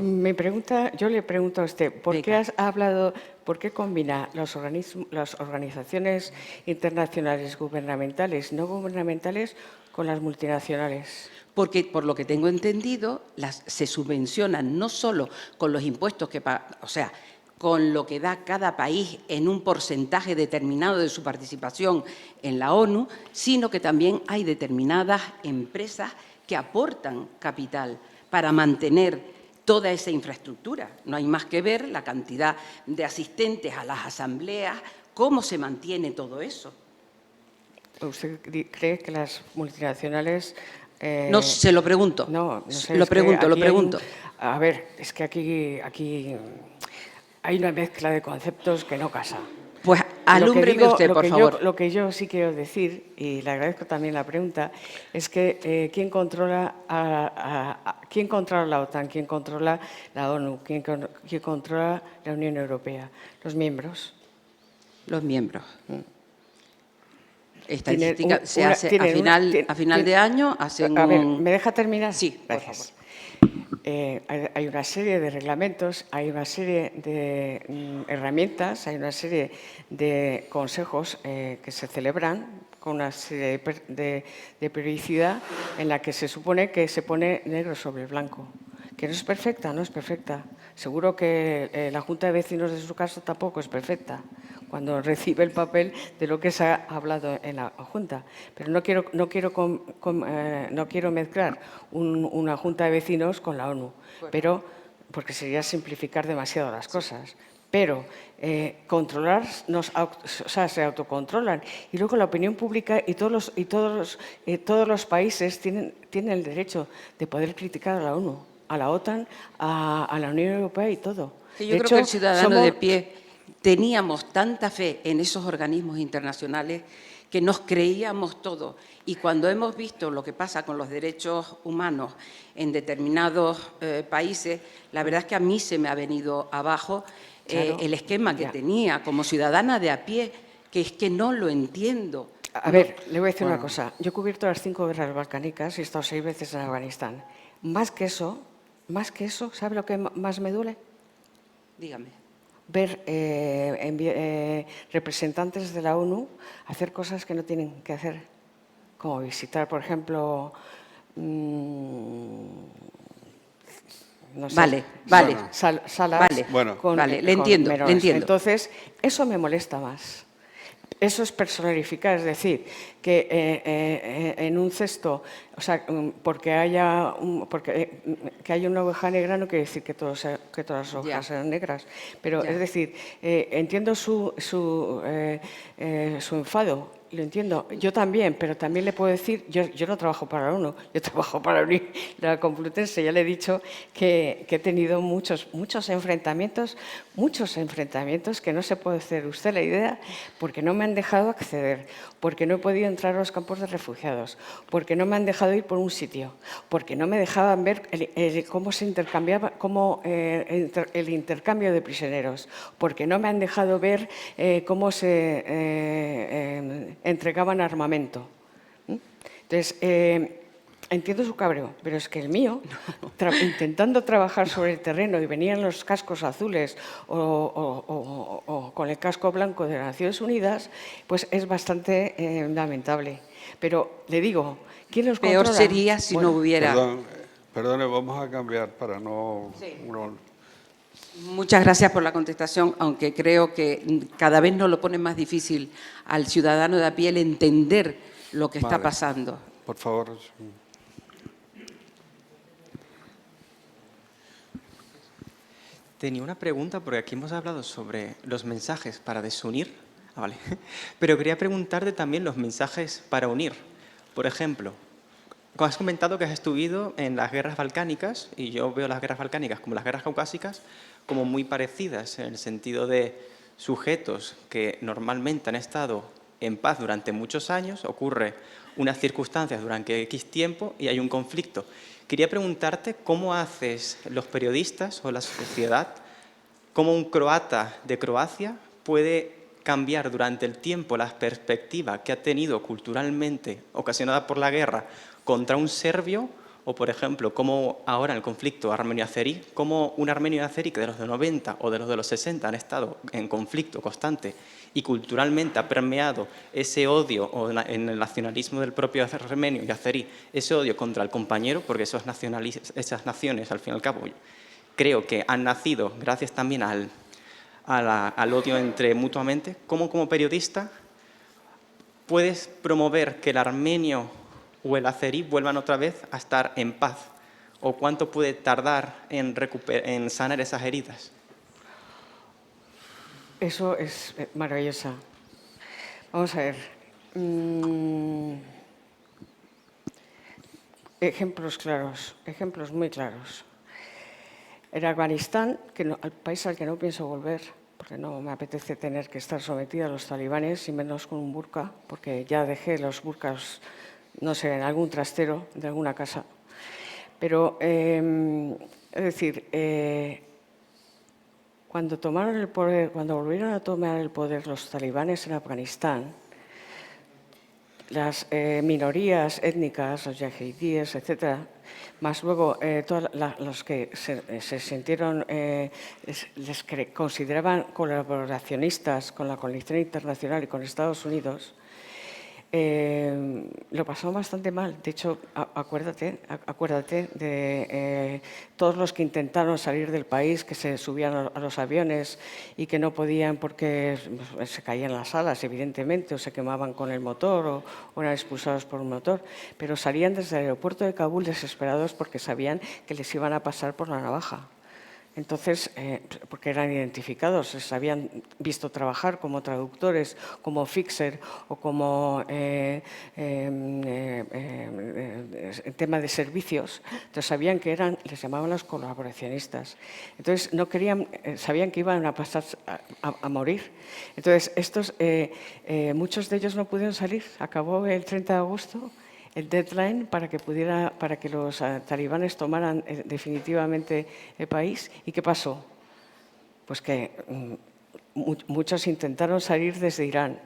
B: Yo le pregunto a usted, ¿por qué combina las organizaciones internacionales gubernamentales, no gubernamentales, con las multinacionales?
D: Porque, por lo que tengo entendido, se subvencionan no solo con los impuestos que pagan, o sea, con lo que da cada país en un porcentaje determinado de su participación en la ONU, sino que también hay determinadas empresas que aportan capital para mantener toda esa infraestructura. No hay más que ver la cantidad de asistentes a las asambleas, cómo se mantiene todo eso.
B: ¿Usted cree que las multinacionales...
D: No, se lo pregunto.
B: No sé.
D: Lo pregunto.
B: A ver, es que aquí hay una mezcla de conceptos que no casa.
D: Pues alúmbreme usted, por favor.
B: Lo que yo sí quiero decir, y le agradezco también la pregunta, es que ¿quién controla la OTAN? ¿Quién controla la ONU? ¿Quién controla la Unión Europea? Los miembros.
D: Los miembros. Estadística se hace a final de año.
B: A ver, ¿me deja terminar?
D: Sí,
B: gracias.
D: por favor.
B: Hay una serie de reglamentos, hay una serie de herramientas, hay una serie de consejos que se celebran con una serie de periodicidad en la que se supone que se pone negro sobre blanco. Que no es perfecta, no es perfecta. Seguro que la Junta de Vecinos de su caso tampoco es perfecta cuando recibe el papel de lo que se ha hablado en la Junta. Pero no quiero mezclar una Junta de Vecinos con la ONU, porque sería simplificar demasiado las cosas. Pero controlar, se autocontrolan. Y luego la opinión pública y todos los países tienen el derecho de poder criticar a la ONU, a la OTAN, a la Unión Europea y todo.
D: Yo creo que el ciudadano de pie teníamos tanta fe en esos organismos internacionales que nos creíamos todo. Y cuando hemos visto lo que pasa con los derechos humanos en determinados países, la verdad es que a mí se me ha venido abajo el esquema que tenía como ciudadana de a pie, que es que no lo entiendo.
B: A ver, le voy a decir una cosa. Yo he cubierto las 5 guerras balcánicas y he estado 6 veces en Afganistán. Más que eso, ¿sabe lo que más me duele?
D: Dígame.
B: Ver representantes de la ONU hacer cosas que no tienen que hacer, como visitar, por ejemplo, no sé, salas
D: le entiendo.
B: Entonces, eso me molesta más. Eso es personificar, es decir, que en un cesto, o sea, porque haya una oveja negra no quiere decir que todas las ovejas sean negras, pero es decir, entiendo su enfado lo entiendo. Yo también, pero también le puedo decir, yo no trabajo para la ONU, yo trabajo para la Complutense. Ya le he dicho que he tenido muchos enfrentamientos que no se puede hacer usted la idea, porque no me han dejado acceder, porque no he podido entrar a los campos de refugiados, porque no me han dejado ir por un sitio, porque no me dejaban ver cómo se intercambiaba, el intercambio de prisioneros, porque no me han dejado ver cómo se entregaban armamento. Entonces, entiendo su cabreo, pero es que el mío, intentando trabajar sobre el terreno y venían los cascos azules o con el casco blanco de las Naciones Unidas, pues es bastante lamentable. Pero le digo, ¿quién los controla?
D: Peor sería si no hubiera...
A: Perdone, vamos a cambiar para no...
D: Muchas gracias por la contestación, aunque creo que cada vez nos lo pone más difícil al ciudadano de a pie el entender lo que está pasando.
A: Por favor.
E: Tenía una pregunta, porque aquí hemos hablado sobre los mensajes para desunir, vale. Pero quería preguntarte también los mensajes para unir. Por ejemplo, has comentado que has estudiado en las guerras balcánicas, y yo veo las guerras balcánicas como las guerras caucásicas como muy parecidas, en el sentido de sujetos que normalmente han estado en paz durante muchos años, ocurre unas circunstancias durante X tiempo y hay un conflicto. Quería preguntarte cómo haces los periodistas o la sociedad, cómo un croata de Croacia puede cambiar durante el tiempo la perspectiva que ha tenido culturalmente ocasionada por la guerra contra un serbio, o por ejemplo, cómo ahora en el conflicto armenio-azerí, cómo un armenio-azerí que de los de 90 o de los 60 han estado en conflicto constante y culturalmente ha permeado ese odio, o en el nacionalismo del propio armenio y azerí, ese odio contra el compañero, porque esas naciones, al fin y al cabo, creo que han nacido gracias también al odio entre mutuamente. ¿Cómo como periodista puedes promover que el armenio o el azerí vuelvan otra vez a estar en paz? ¿O cuánto puede tardar en sanar esas heridas?
B: Eso es maravillosa. Vamos a ver. Ejemplos claros, ejemplos muy claros. En Afganistán, al país al que no pienso volver, porque no me apetece tener que estar sometida a los talibanes, y menos con un burka, porque ya dejé los burkas, no sé, en algún trastero de alguna casa. Pero, es decir, cuando tomaron el poder, cuando volvieron a tomar el poder los talibanes en Afganistán, las minorías étnicas, los yahidíes, etcétera, más luego todos los que se sintieron, consideraban colaboracionistas con la coalición internacional y con Estados Unidos, lo pasaron bastante mal. De hecho, acuérdate de todos los que intentaron salir del país, que se subían a los aviones y que no podían porque se caían las alas, evidentemente, o se quemaban con el motor o eran expulsados por un motor, pero salían desde el aeropuerto de Kabul desesperados porque sabían que les iban a pasar por la navaja. Entonces, porque eran identificados, les habían visto trabajar como traductores, como fixer o como en tema de servicios. Entonces, sabían que les llamaban los colaboracionistas. Entonces, no querían, sabían que iban a pasar a morir. Entonces, muchos de ellos no pudieron salir. Acabó el 30 de agosto. El deadline para que los talibanes tomaran definitivamente el país. ¿Y qué pasó? Pues que muchos intentaron salir desde Irán,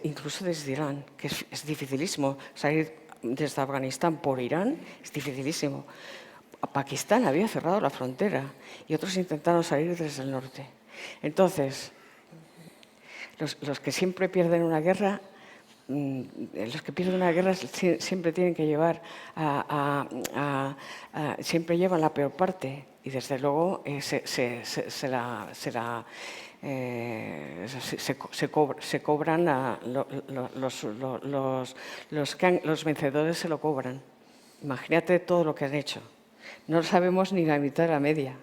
B: incluso desde Irán, que es dificilísimo. Salir desde Afganistán por Irán es dificilísimo. Pakistán había cerrado la frontera y otros intentaron salir desde el norte. Entonces, los que siempre pierden una guerra, siempre tienen que llevar siempre llevan la peor parte y desde luego se cobran los vencedores se lo cobran. Imagínate todo lo que han hecho. No sabemos ni la mitad de la media.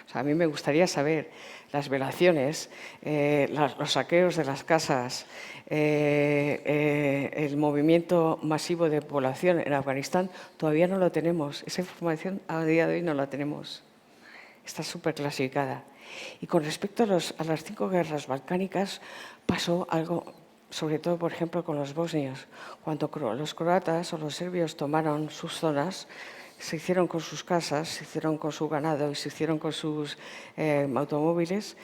B: O sea, a mí me gustaría saber las violaciones, los saqueos de las casas, el movimiento masivo de población en Afganistán, todavía no lo tenemos. Esa información a día de hoy no la tenemos. Está súper clasificada. Y con respecto a las 5 guerras balcánicas, pasó algo, sobre todo, por ejemplo, con los bosnios. Cuando los croatas o los serbios tomaron sus zonas, se hicieron con sus casas, se hicieron con su ganado y se hicieron con sus automóviles,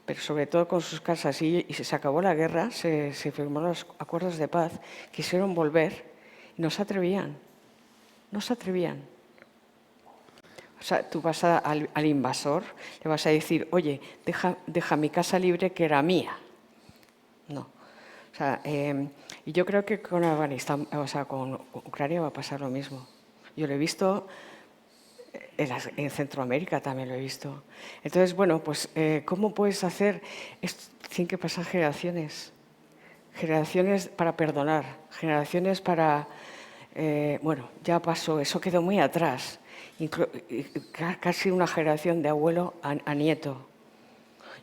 B: pero sobre todo con sus casas. Y se acabó la guerra, se firmaron los acuerdos de paz, quisieron volver y no se atrevían. No se atrevían. O sea, tú vas al invasor, le vas a decir, oye, deja mi casa libre que era mía. No. O sea, y yo creo que con Afganistán, o sea, con Ucrania va a pasar lo mismo. Yo lo he visto en Centroamérica, también lo he visto. Entonces, bueno, pues, ¿cómo puedes hacer esto? Tienen que pasar generaciones. Generaciones para perdonar, generaciones para... bueno, ya pasó, eso quedó muy atrás. Casi una generación de abuelo a nieto.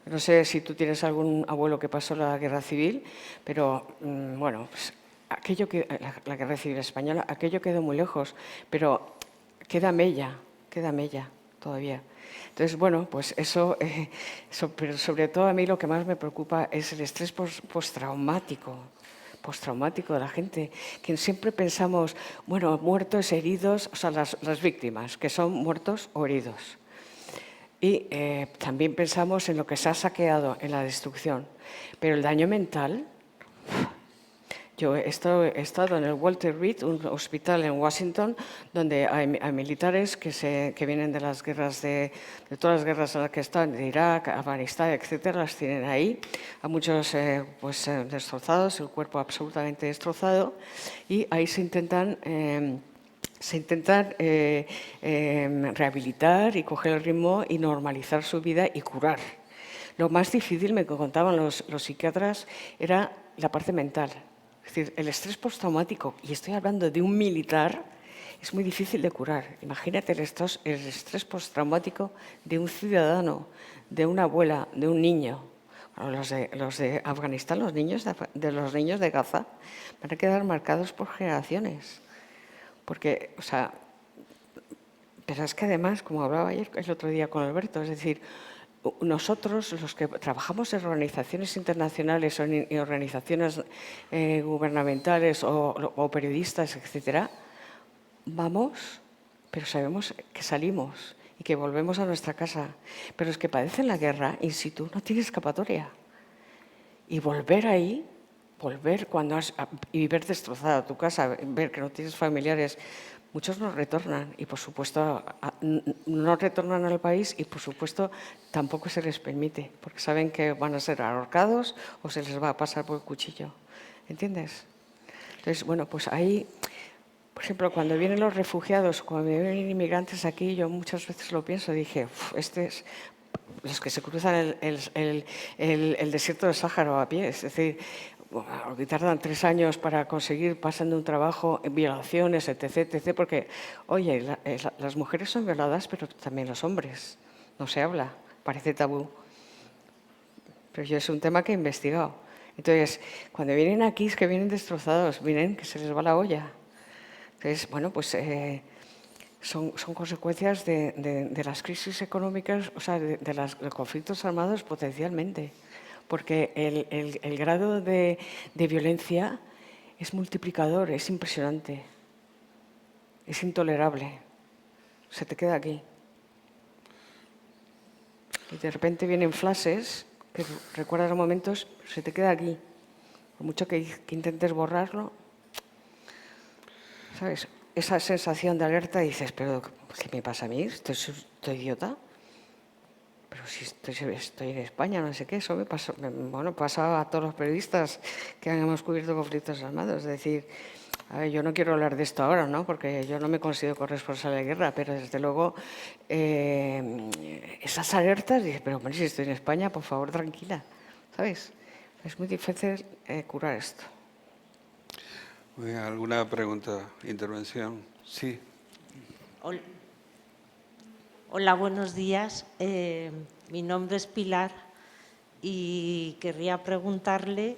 B: No sé si tú tienes algún abuelo que pasó la guerra civil, pero bueno, pues la guerra civil española, aquello quedó muy lejos, pero queda mella todavía. Entonces, bueno, pues eso, pero sobre todo a mí lo que más me preocupa es el estrés postraumático de la gente, que siempre pensamos, bueno, muertos, heridos, o sea, las víctimas, que son muertos o heridos. Y también pensamos en lo que se ha saqueado, en la destrucción. Pero el daño mental... Yo he estado en el Walter Reed, un hospital en Washington, donde hay militares que vienen de las guerras, de todas las guerras en las que están, de Irak, Afganistán, etcétera, las tienen ahí. Hay muchos destrozados, el cuerpo absolutamente destrozado, y ahí se intentan rehabilitar y coger el ritmo y normalizar su vida y curar. Lo más difícil, me contaban los psiquiatras, era la parte mental. Es decir, el estrés postraumático, y estoy hablando de un militar, es muy difícil de curar. Imagínate el estrés postraumático de un ciudadano, de una abuela, de un niño. Bueno, los de Afganistán, los niños de Gaza, van a quedar marcados por generaciones. Porque, o sea, pero es que además, como hablaba ayer el otro día con Alberto, es decir, nosotros, los que trabajamos en organizaciones internacionales o en organizaciones gubernamentales o periodistas, etcétera, vamos, pero sabemos que salimos y que volvemos a nuestra casa. Pero los que padecen la guerra, in situ, no tienen escapatoria. Y volver ahí, y ver destrozada tu casa, ver que no tienes familiares, muchos no retornan y, por supuesto, no retornan al país y, por supuesto, tampoco se les permite, porque saben que van a ser ahorcados o se les va a pasar por el cuchillo. ¿Entiendes? Entonces, bueno, pues ahí, por ejemplo, cuando vienen los refugiados, cuando vienen inmigrantes aquí, yo muchas veces lo pienso, dije, los que se cruzan el desierto del Sáhara a pie, es decir, que tardan 3 años para conseguir, pasan de un trabajo, violaciones, etc., porque, oye, las mujeres son violadas, pero también los hombres. No se habla, parece tabú. Pero yo es un tema que he investigado. Entonces, cuando vienen aquí es que vienen destrozados, vienen que se les va la olla. Entonces, bueno, pues son consecuencias de las crisis económicas, o sea, de los conflictos armados potencialmente. Porque el grado de violencia es multiplicador, es impresionante, es intolerable, se te queda aquí. Y de repente vienen flashes que recuerdas momentos, pero se te queda aquí. Por mucho que intentes borrarlo, ¿sabes? Esa sensación de alerta, dices, pero ¿qué me pasa a mí? ¿Estoy idiota? Pero si estoy en España, no sé qué, eso me pasó, pasa a todos los periodistas que hemos cubierto conflictos armados. Es decir, a ver, yo no quiero hablar de esto ahora, ¿no? Porque yo no me considero corresponsal de guerra, pero desde luego esas alertas, dices, pero bueno, si estoy en España, por favor, tranquila, ¿sabes? Es muy difícil curar esto.
A: Muy bien, ¿alguna pregunta, intervención? Sí.
F: Hola, buenos días. Mi nombre es Pilar y querría preguntarle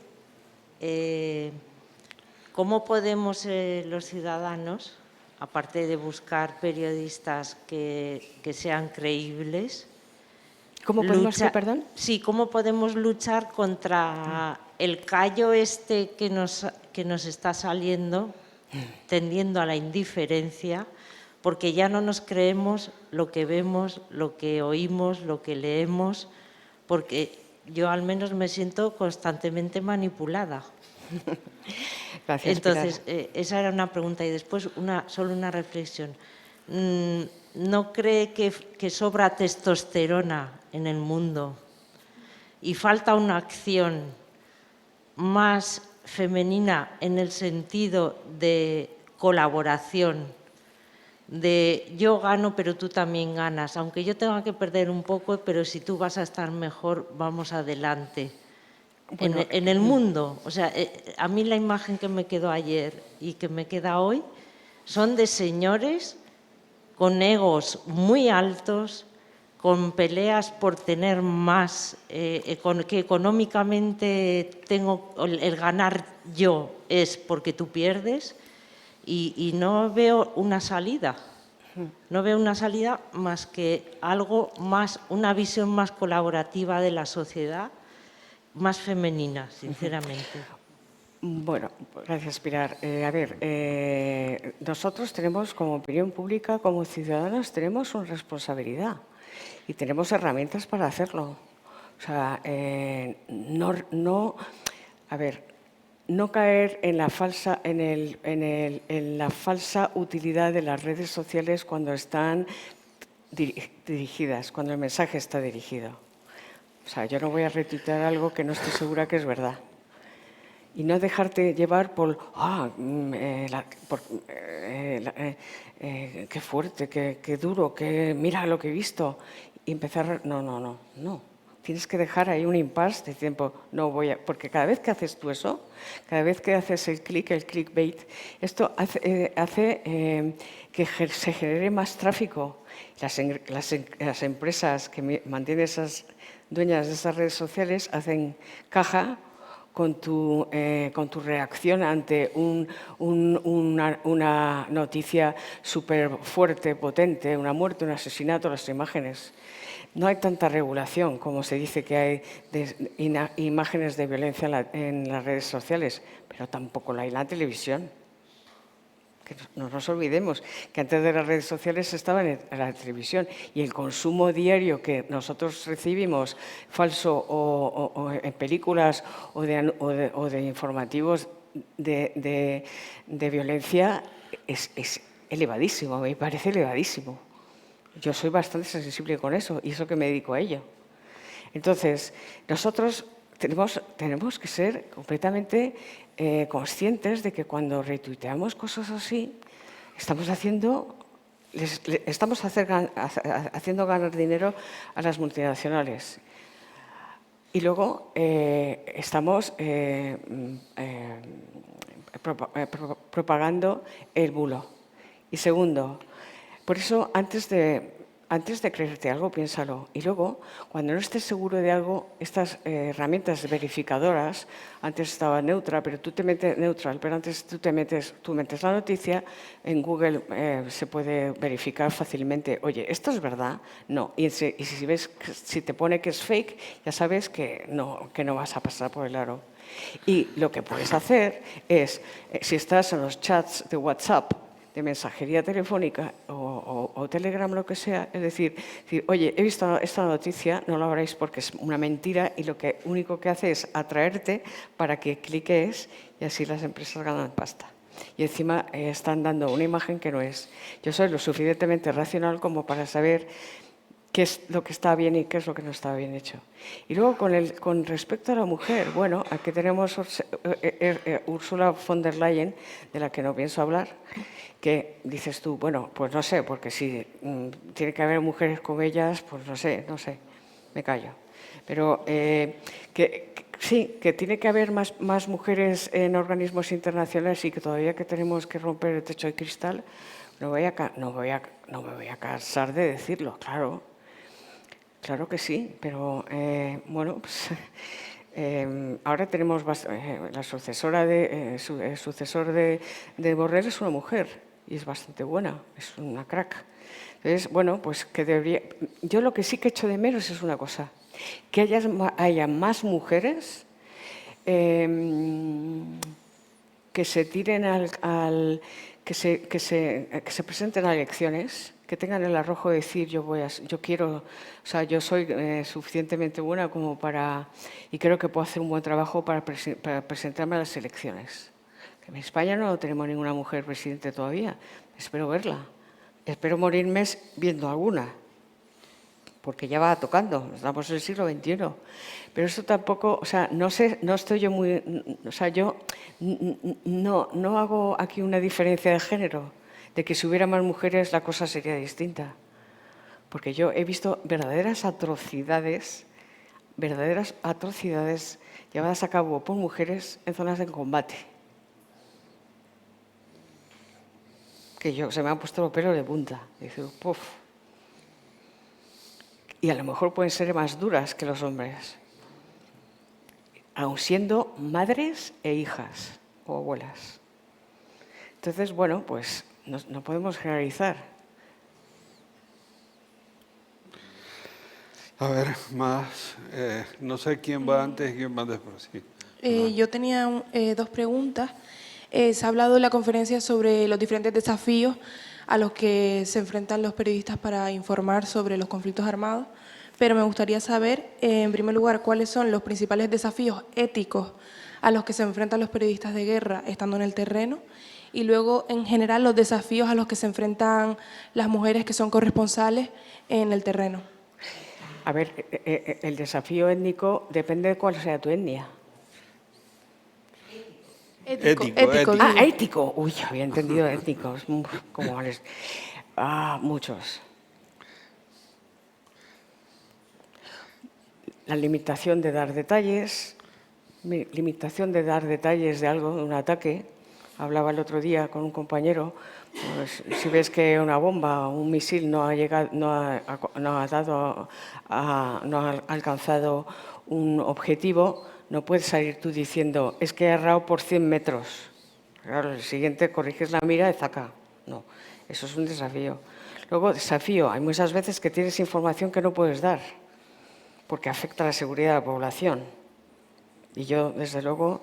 F: ¿cómo podemos los ciudadanos, aparte de buscar periodistas que sean creíbles,
B: ¿Cómo podemos qué, perdón?
F: Sí, ¿cómo podemos luchar contra el callo este que nos está saliendo, tendiendo a la indiferencia, porque ya no nos creemos lo que vemos, lo que oímos, lo que leemos, porque yo al menos me siento constantemente manipulada.
B: Gracias,
F: Entonces,
B: Pilar.
F: esa era una pregunta. Y después solo una reflexión. ¿No cree que sobra testosterona en el mundo y falta una acción más femenina en el sentido de colaboración, de yo gano pero tú también ganas, aunque yo tenga que perder un poco, pero si tú vas a estar mejor, vamos adelante?
B: Bueno,
F: en el mundo, o sea, a mí la imagen que me quedó ayer y que me queda hoy son de señores con egos muy altos, con peleas por tener más, que económicamente tengo el ganar yo es porque tú pierdes, y no veo una salida. No veo una salida más que algo más, una visión más colaborativa de la sociedad, más femenina, sinceramente.
B: Bueno, gracias, Pilar. A ver, nosotros tenemos como opinión pública, como ciudadanos, tenemos una responsabilidad y tenemos herramientas para hacerlo. O sea, no caer en la falsa, en la falsa utilidad de las redes sociales cuando están dirigidas, cuando el mensaje está dirigido. O sea, yo no voy a retuitear algo que no estoy segura que es verdad. Y no dejarte llevar por, qué fuerte, qué duro, mira lo que he visto. Y empezar, no. Tienes que dejar ahí un impasse de tiempo. Porque cada vez que haces tú eso, cada vez que haces el clickbait, esto hace que se genere más tráfico. Las empresas que mantienen esas dueñas de esas redes sociales hacen caja con tu reacción ante una noticia súper fuerte, potente, una muerte, un asesinato, las imágenes. No hay tanta regulación como se dice que hay de imágenes de violencia en las redes sociales, pero tampoco la hay en la televisión. Que no nos olvidemos que antes de las redes sociales estaba en la televisión, y el consumo diario que nosotros recibimos falso o en películas o de informativos de violencia es elevadísimo, me parece elevadísimo. Yo soy bastante sensible con eso, y eso que me dedico a ello. Entonces, nosotros tenemos que ser completamente conscientes de que cuando retuiteamos cosas así, estamos haciendo ganar dinero a las multinacionales. Y luego estamos propagando el bulo. Y segundo, por eso antes de creerte algo, piénsalo. Y luego, cuando no estés seguro de algo, estas herramientas verificadoras, antes estaba Neutral, pero tú te metes tú metes la noticia, en Google se puede verificar fácilmente, oye, ¿esto es verdad? No. Y si te pone que es fake, ya sabes que no vas a pasar por el aro. Y lo que puedes hacer es, si estás en los chats de WhatsApp, de mensajería telefónica o Telegram, lo que sea, es decir, oye, he visto esta noticia, no lo abráis porque es una mentira, y lo único que hace es atraerte para que cliques, y así las empresas ganan pasta. Y encima están dando una imagen que no es. Yo soy lo suficientemente racional como para saber qué es lo que está bien y qué es lo que no está bien hecho. Y luego, con respecto a la mujer, bueno, aquí tenemos Ursula von der Leyen, de la que no pienso hablar, que dices tú, bueno, pues no sé, porque si tiene que haber mujeres como ellas, pues no sé, me callo. Pero sí, que tiene que haber más mujeres en organismos internacionales, y que todavía que tenemos que romper el techo de cristal, no me voy a cansar de decirlo, claro que sí, pero bueno, pues Ahora tenemos la sucesora el sucesor de Borrell es una mujer y es bastante buena, es una crack. Entonces, bueno, pues que debería... Yo lo que sí que echo de menos es una cosa, que haya más mujeres que se tiren que se presenten a elecciones, que tengan el arrojo de decir yo quiero, o sea, yo soy suficientemente buena como para, y creo que puedo hacer un buen trabajo para presentarme a las elecciones. En España no tenemos ninguna mujer presidente todavía, espero verla, espero morirme viendo alguna, porque ya va tocando, estamos en el siglo XXI. Pero eso tampoco, o sea, no estoy yo muy, o sea, yo no hago aquí una diferencia de género, de que si hubiera más mujeres la cosa sería distinta. Porque yo he visto verdaderas atrocidades llevadas a cabo por mujeres en zonas de combate. Que se me han puesto los pelos de punta. Y digo, ¡puf! Y a lo mejor pueden ser más duras que los hombres, aun siendo madres e hijas o abuelas. Entonces, bueno, pues no podemos generalizar.
A: A ver, más, no sé quién va antes y quién va después. Sí.
G: Yo tenía dos preguntas. Se ha hablado en la conferencia sobre los diferentes desafíos a los que se enfrentan los periodistas para informar sobre los conflictos armados, pero me gustaría saber, en primer lugar, cuáles son los principales desafíos éticos a los que se enfrentan los periodistas de guerra estando en el terreno, y luego, en general, los desafíos a los que se enfrentan las mujeres que son corresponsales en el terreno.
B: A ver, el desafío étnico depende de cuál sea tu etnia.
G: Ético.
B: Ah, ético. Uy, había entendido étnicos. ¿Cómo vales? Muchos. La limitación de dar detalles, de algo, de un ataque. Hablaba el otro día con un compañero, pues, si ves que una bomba o un misil no ha alcanzado un objetivo, no puedes salir tú diciendo, es que he errado por 100 metros. Claro, el siguiente corriges la mira y zaca. No, eso es un desafío. Luego, desafío, hay muchas veces que tienes información que no puedes dar, porque afecta a la seguridad de la población. Y yo, desde luego,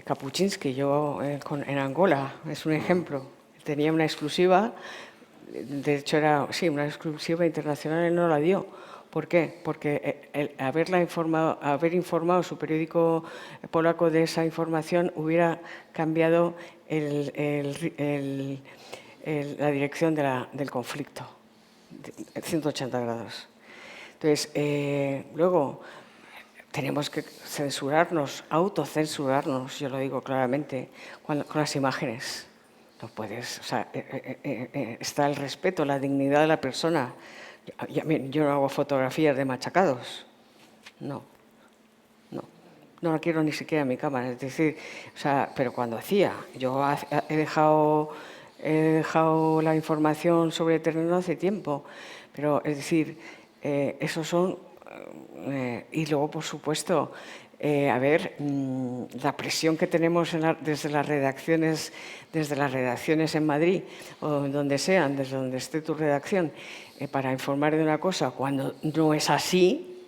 B: Kapuczynski, en Angola, es un ejemplo. Tenía una exclusiva, de hecho era, sí, una exclusiva internacional, él no la dio. ¿Por qué? Porque haber informado su periódico polaco de esa información hubiera cambiado la dirección del conflicto, 180 grados. Entonces, luego, tenemos que autocensurarnos, yo lo digo claramente, con las imágenes. No puedes, o sea, está el respeto, la dignidad de la persona. Yo no hago fotografías de machacados, no la quiero ni siquiera en mi cámara, es decir, o sea, pero cuando yo he dejado la información sobre el terreno hace tiempo, pero es decir, esos son, y luego por supuesto, la presión que tenemos desde las redacciones en Madrid o donde sean, desde donde esté tu redacción, para informar de una cosa cuando no es así,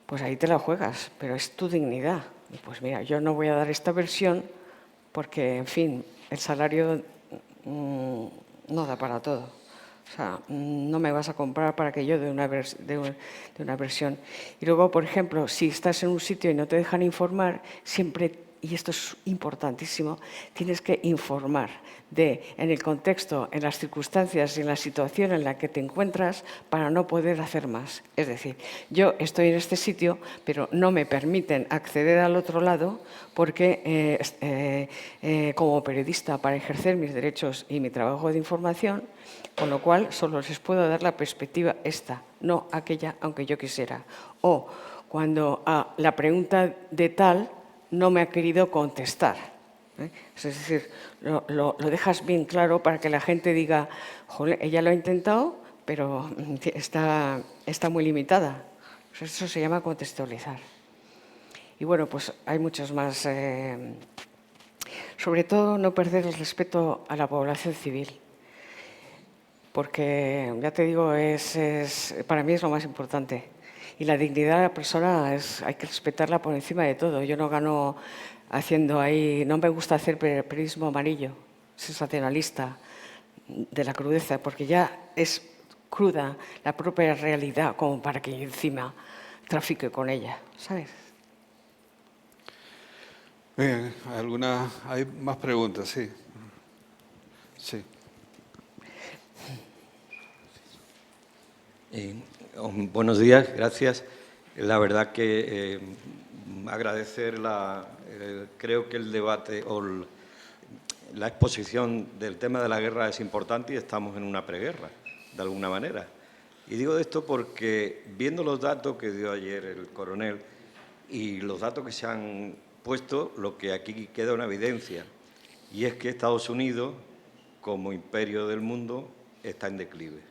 B: pues ahí te la juegas, pero es tu dignidad. Y pues mira, yo no voy a dar esta versión porque, en fin, el salario no da para todo. O sea, no me vas a comprar para que yo dé una versión. Y luego, por ejemplo, si estás en un sitio y no te dejan informar, siempre, y esto es importantísimo, tienes que informar en el contexto, en las circunstancias y en la situación en la que te encuentras para no poder hacer más. Es decir, yo estoy en este sitio, pero no me permiten acceder al otro lado porque como periodista, para ejercer mis derechos y mi trabajo de información, con lo cual solo les puedo dar la perspectiva esta, no aquella, aunque yo quisiera. O cuando la pregunta de tal no me ha querido contestar. Es decir, lo dejas bien claro para que la gente diga, joder, ella lo ha intentado, pero está muy limitada. Pues eso se llama contextualizar. Y bueno, pues hay muchos más. Sobre todo, no perder el respeto a la población civil. Porque, ya te digo, para mí es lo más importante. Y la dignidad de la persona hay que respetarla por encima de todo. Yo no gano haciendo ahí, no me gusta hacer periodismo amarillo, sensacionalista, de la crudeza, porque ya es cruda la propia realidad como para que yo encima trafique con ella, ¿sabes?
A: Bien, hay más preguntas, sí. Sí.
H: Buenos días, gracias. La verdad que agradecer creo que el debate o la exposición del tema de la guerra es importante y estamos en una preguerra, de alguna manera. Y digo esto porque viendo los datos que dio ayer el coronel y los datos que se han puesto, lo que aquí queda una evidencia, y es que Estados Unidos, como imperio del mundo, está en declive.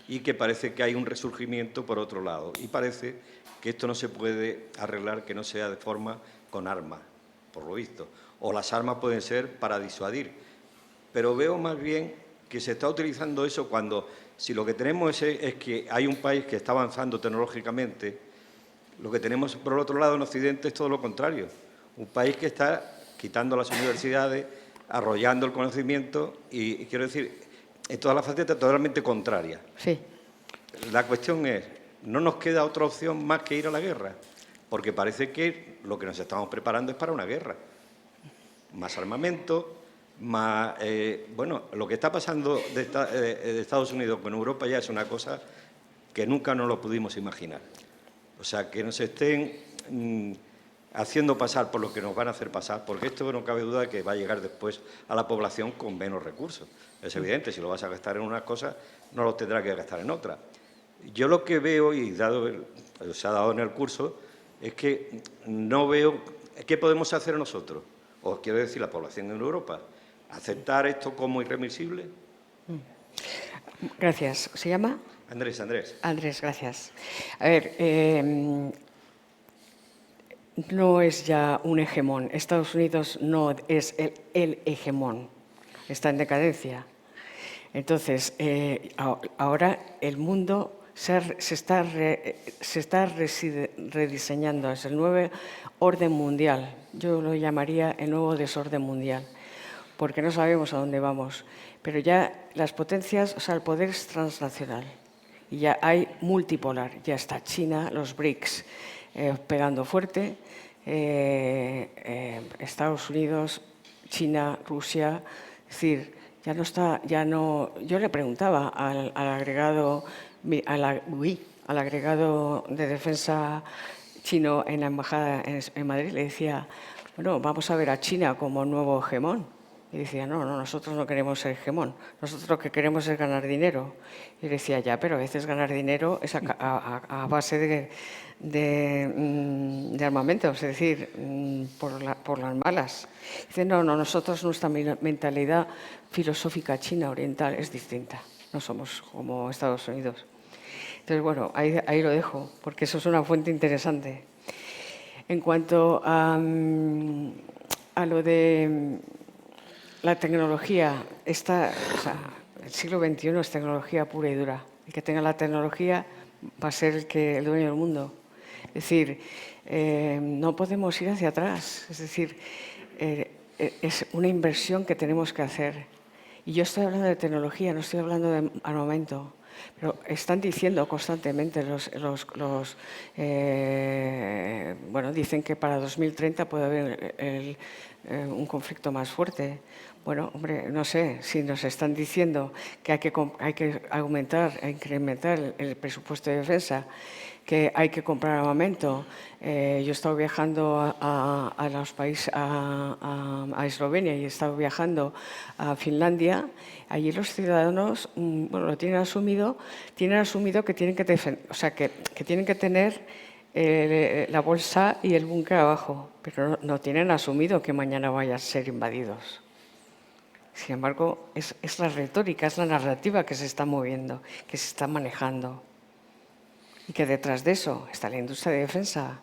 H: Y que parece que hay un resurgimiento por otro lado. Y parece que esto no se puede arreglar que no sea de forma con armas, por lo visto. O las armas pueden ser para disuadir. Pero veo más bien que se está utilizando eso cuando, si lo que tenemos es que hay un país que está avanzando tecnológicamente, lo que tenemos por el otro lado en Occidente es todo lo contrario. Un país que está quitando las universidades, arrollando el conocimiento y quiero decir, en todas las facetas totalmente contrarias.
B: Sí.
H: La cuestión es, no nos queda otra opción más que ir a la guerra, porque parece que lo que nos estamos preparando es para una guerra. Más armamento, más... bueno, lo que está pasando de Estados Unidos con Europa ya es una cosa que nunca nos lo pudimos imaginar. O sea, que nos estén haciendo pasar por lo que nos van a hacer pasar, porque esto no cabe duda de que va a llegar después a la población con menos recursos. Es evidente, si lo vas a gastar en unas cosas, no lo tendrás que gastar en otras. Yo lo que veo, y se ha dado en el curso, es que no veo qué podemos hacer nosotros, o quiero decir la población en Europa, aceptar esto como irreversible.
B: Gracias. ¿Se llama?
H: Andrés.
B: Andrés, gracias. A ver, no es ya un hegemón. Estados Unidos no es el hegemón. Está en decadencia. Entonces, ahora el mundo se está rediseñando. Es el nuevo orden mundial. Yo lo llamaría el nuevo desorden mundial, porque no sabemos a dónde vamos. Pero ya las potencias, o sea, el poder es transnacional. Y ya hay multipolar. Ya está China, los BRICS pegando fuerte, Estados Unidos, China, Rusia. Es decir, yo le preguntaba al agregado de defensa chino en la embajada en Madrid, le decía, bueno, vamos a ver a China como nuevo hegemón. Y decía, no, nosotros no queremos ser hegemón, nosotros lo que queremos es ganar dinero. Y decía, ya, pero a veces ganar dinero es a base de armamentos, es decir, por las malas. Dice, no, nosotros nuestra mentalidad filosófica china oriental es distinta, no somos como Estados Unidos. Entonces, bueno, ahí lo dejo, porque eso es una fuente interesante. En cuanto a lo de la tecnología, el siglo XXI es tecnología pura y dura. El que tenga la tecnología va a ser el dueño del mundo. Es decir, no podemos ir hacia atrás. Es decir, es una inversión que tenemos que hacer. Y yo estoy hablando de tecnología, no estoy hablando de armamento. Pero están diciendo constantemente bueno, dicen que para 2030 puede haber un conflicto más fuerte. Bueno, hombre, no sé, si nos están diciendo que hay que aumentar e incrementar el presupuesto de defensa, que hay que comprar armamento. Yo he estado viajando a los países, a Eslovenia, y he estado viajando a Finlandia. Allí los ciudadanos, bueno, lo tienen asumido que tienen que o sea, que tienen que tener la bolsa y el búnker abajo, pero no tienen asumido que mañana vayan a ser invadidos. Sin embargo, es la retórica, es la narrativa que se está moviendo, que se está manejando. y que detrás de eso está la industria de defensa,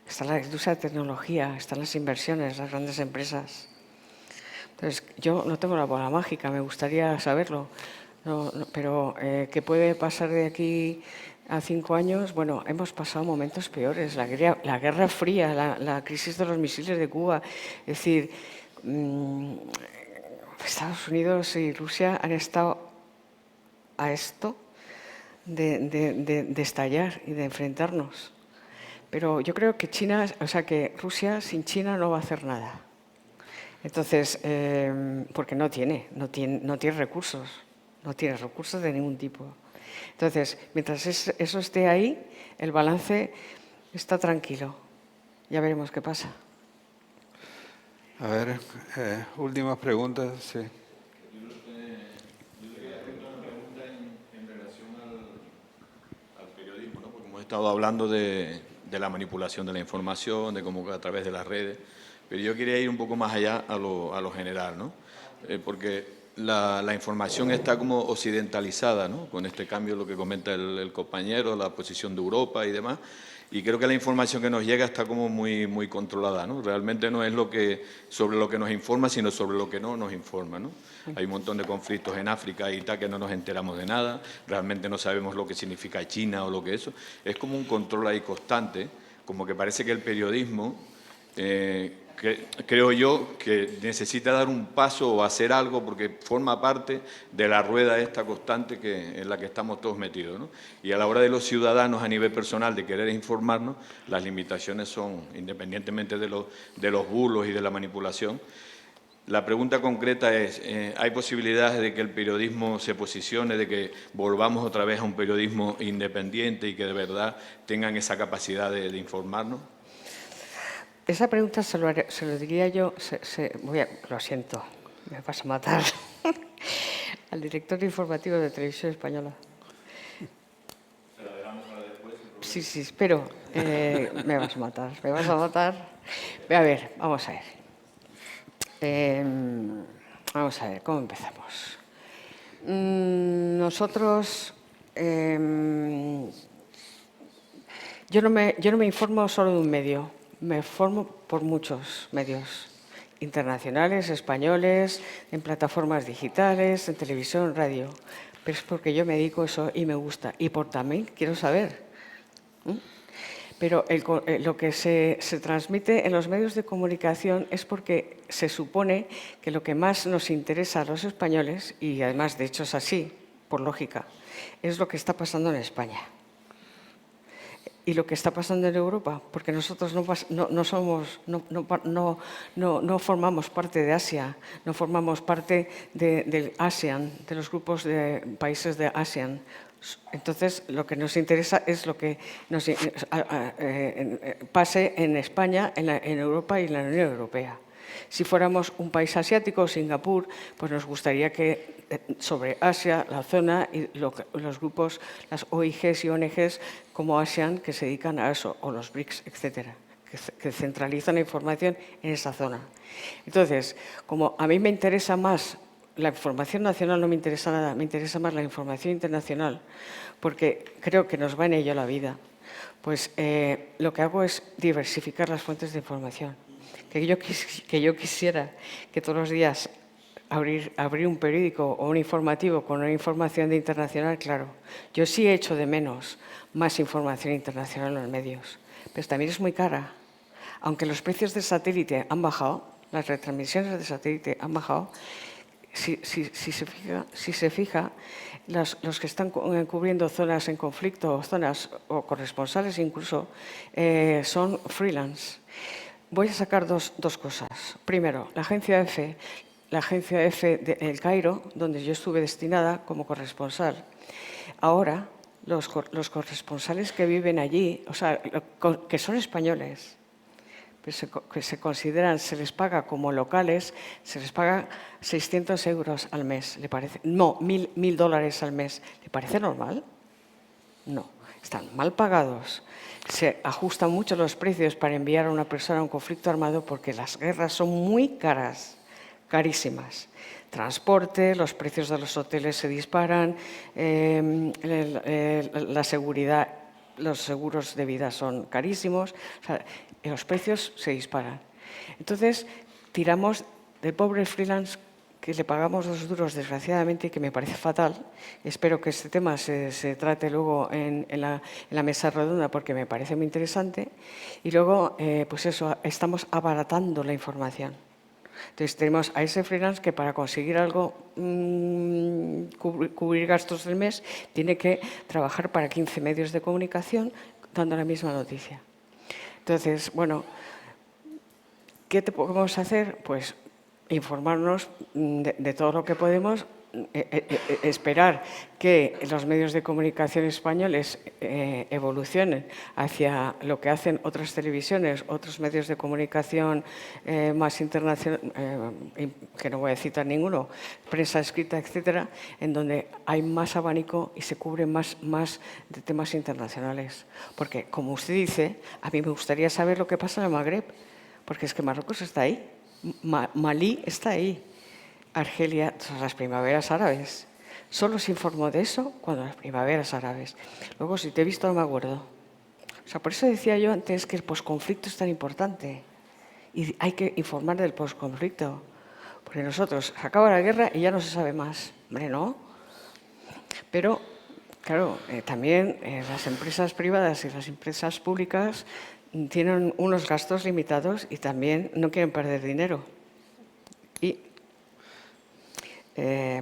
B: está la industria de tecnología, están las inversiones, las grandes empresas. Entonces, yo no tengo la bola mágica, me gustaría saberlo, pero ¿qué puede pasar de aquí a 5 años? Bueno, hemos pasado momentos peores, la Guerra Fría, la crisis de los misiles de Cuba. Es decir, Estados Unidos y Rusia han estado a esto de estallar y de enfrentarnos. Pero yo creo que que Rusia sin China no va a hacer nada. Entonces, porque no tiene recursos, no tiene recursos de ningún tipo. Entonces, mientras eso esté ahí, el balance está tranquilo. Ya veremos qué pasa.
A: A ver, últimas preguntas, sí.
I: Hemos estado hablando de la manipulación de la información, de cómo a través de las redes, pero yo quería ir un poco más allá a lo general, ¿no? Porque la información está como occidentalizada, ¿no? Con este cambio, lo que comenta el compañero, la posición de Europa y demás, y creo que la información que nos llega está como muy controlada, ¿no? Realmente no es sobre lo que nos informa, sino sobre lo que no nos informa, ¿no? Hay un montón de conflictos en África y tal que no nos enteramos de nada, realmente no sabemos lo que significa China o lo que eso. Es como un control ahí constante, como que parece que el periodismo, creo yo, que necesita dar un paso o hacer algo porque forma parte de la rueda esta constante en la que estamos todos metidos, ¿no? Y a la hora de los ciudadanos a nivel personal de querer informarnos, las limitaciones son, independientemente de los bulos y de la manipulación. La pregunta concreta es, ¿hay posibilidades de que el periodismo se posicione, de que volvamos otra vez a un periodismo independiente y que de verdad tengan esa capacidad de informarnos?
B: Esa pregunta se lo diría yo, lo siento, me vas a matar, al director informativo de Televisión Española.
I: ¿Se la dejamos para después?
B: Sí, espero. Me vas a matar. A ver, vamos a ver. Vamos a ver, ¿cómo empezamos? Nosotros... yo no me informo solo de un medio, me formo por muchos medios internacionales, españoles, en plataformas digitales, en televisión, radio. Pero es porque yo me dedico a eso y me gusta. Y también quiero saber. Pero lo que se transmite en los medios de comunicación es porque se supone que lo que más nos interesa a los españoles, y además de hecho es así, por lógica, es lo que está pasando en España. Y lo que está pasando en Europa, porque nosotros no formamos parte de Asia, no formamos parte del ASEAN, de los grupos de países de ASEAN. Entonces, lo que nos interesa es lo que pase en España, en Europa y en la Unión Europea. Si fuéramos un país asiático, Singapur, pues nos gustaría que sobre Asia, la zona y los grupos, las OIGs y ONGs como ASEAN que se dedican a eso, o los BRICS, etcétera, que centralizan la información en esa zona. Entonces, como a mí me interesa más la información nacional, no me interesa nada, me interesa más la información internacional, porque creo que nos va en ello la vida, pues lo que hago es diversificar las fuentes de información. Que yo quisiera que todos los días abrir un periódico o un informativo con una información de internacional, claro. Yo sí echo de menos más información internacional en los medios, pero también es muy cara. Aunque los precios de satélite han bajado, las retransmisiones de satélite han bajado, si se fija, los que están cubriendo zonas en conflicto, zonas o corresponsales incluso, son freelance. Voy a sacar dos cosas. Primero, la agencia EFE de El Cairo, donde yo estuve destinada como corresponsal. Ahora, los corresponsales que viven allí, o sea, que son españoles, que se consideran, se les paga como locales, se les paga 600 euros al mes, ¿le parece? No, $1.000 al mes. ¿Le parece normal? No, están mal pagados. Se ajustan mucho los precios para enviar a una persona a un conflicto armado porque las guerras son muy caras, carísimas. Transporte, los precios de los hoteles se disparan, la seguridad los seguros de vida son carísimos, o sea, los precios se disparan. Entonces, tiramos del pobre freelance que le pagamos los duros, desgraciadamente, y que me parece fatal. Espero que este tema se trate luego en la mesa redonda, porque me parece muy interesante. Y luego, pues eso, estamos abaratando la información. Entonces, tenemos a ese freelance que para conseguir algo, cubrir gastos del mes, tiene que trabajar para 15 medios de comunicación dando la misma noticia. Entonces, bueno, ¿qué podemos hacer? Pues informarnos de todo lo que podemos, esperar que los medios de comunicación españoles evolucionen hacia lo que hacen otras televisiones, otros medios de comunicación más internacionales, que no voy a citar ninguno, prensa escrita, etcétera, en donde hay más abanico y se cubre más de temas internacionales. Porque, como usted dice, a mí me gustaría saber lo que pasa en el Magreb, porque es que Marruecos está ahí. Malí está ahí, Argelia, las primaveras árabes. Solo se informó de eso cuando las primaveras árabes. Luego, si te he visto, no me acuerdo. O sea, por eso decía yo antes que el posconflicto es tan importante. Y hay que informar del posconflicto. Porque nosotros, se acaba la guerra y ya no se sabe más. Hombre, ¿no? Pero, claro, también las empresas privadas y las empresas públicas tienen unos gastos limitados y también no quieren perder dinero. Y,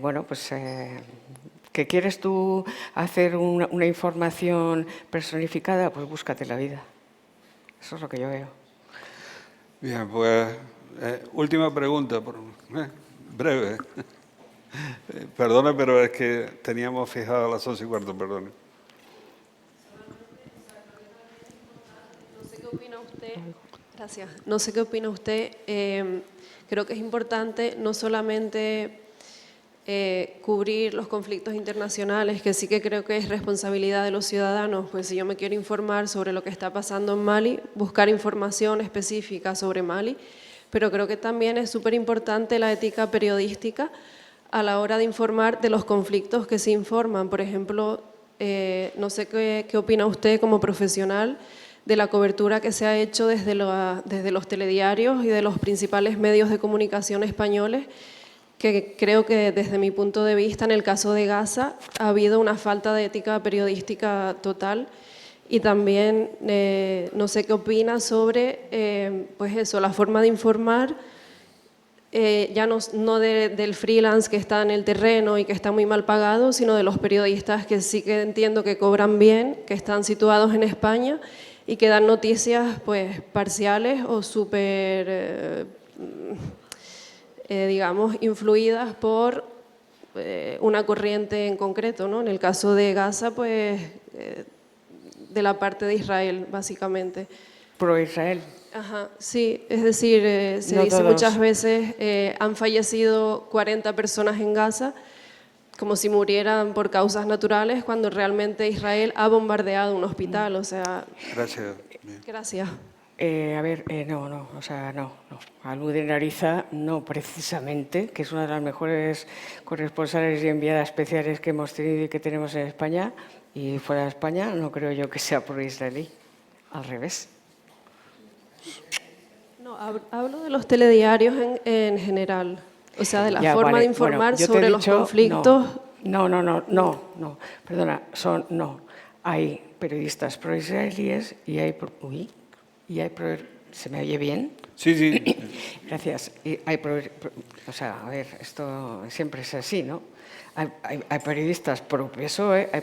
B: bueno, pues, ¿qué quieres tú hacer una información personificada? Pues búscate la vida. Eso es lo que yo veo.
A: Bien, pues, última pregunta, breve. Perdone, pero es que teníamos fijado a las 11:15, perdone.
J: Gracias. No sé qué opina usted. Creo que es importante no solamente cubrir los conflictos internacionales, que sí que creo que es responsabilidad de los ciudadanos, pues si yo me quiero informar sobre lo que está pasando en Mali, buscar información específica sobre Mali, pero creo que también es súper importante la ética periodística a la hora de informar de los conflictos que se informan. Por ejemplo, no sé qué opina usted como profesional de la cobertura que se ha hecho desde los telediarios y de los principales medios de comunicación españoles, que creo que desde mi punto de vista, en el caso de Gaza, ha habido una falta de ética periodística total. Y también no sé qué opina sobre pues eso, la forma de informar, ya no del freelance que está en el terreno y que está muy mal pagado, sino de los periodistas que sí que entiendo que cobran bien, que están situados en España y que dan noticias pues parciales o súper, digamos, influidas por una corriente en concreto, ¿no? En el caso de Gaza, pues de la parte de Israel, básicamente.
B: Pro-Israel.
J: Ajá, sí, es decir, se dice muchas veces, han fallecido 40 personas en Gaza, como si murieran por causas naturales, cuando realmente Israel ha bombardeado un hospital, o sea...
A: Gracias.
J: Gracias.
B: A ver, no. Almudena Ariza, no precisamente, que es una de las mejores corresponsales y enviadas especiales que hemos tenido y que tenemos en España, y fuera de España no creo yo que sea pro-israelí, al revés.
J: No, hablo de los telediarios en general. O sea, de la forma de informar sobre los conflictos.
B: No. Perdona, hay periodistas pro-israelíes y hay ¿se me oye bien?
A: Sí.
B: Gracias. Y o sea, a ver, esto siempre es así, ¿no? Hay periodistas pro-PSOE, hay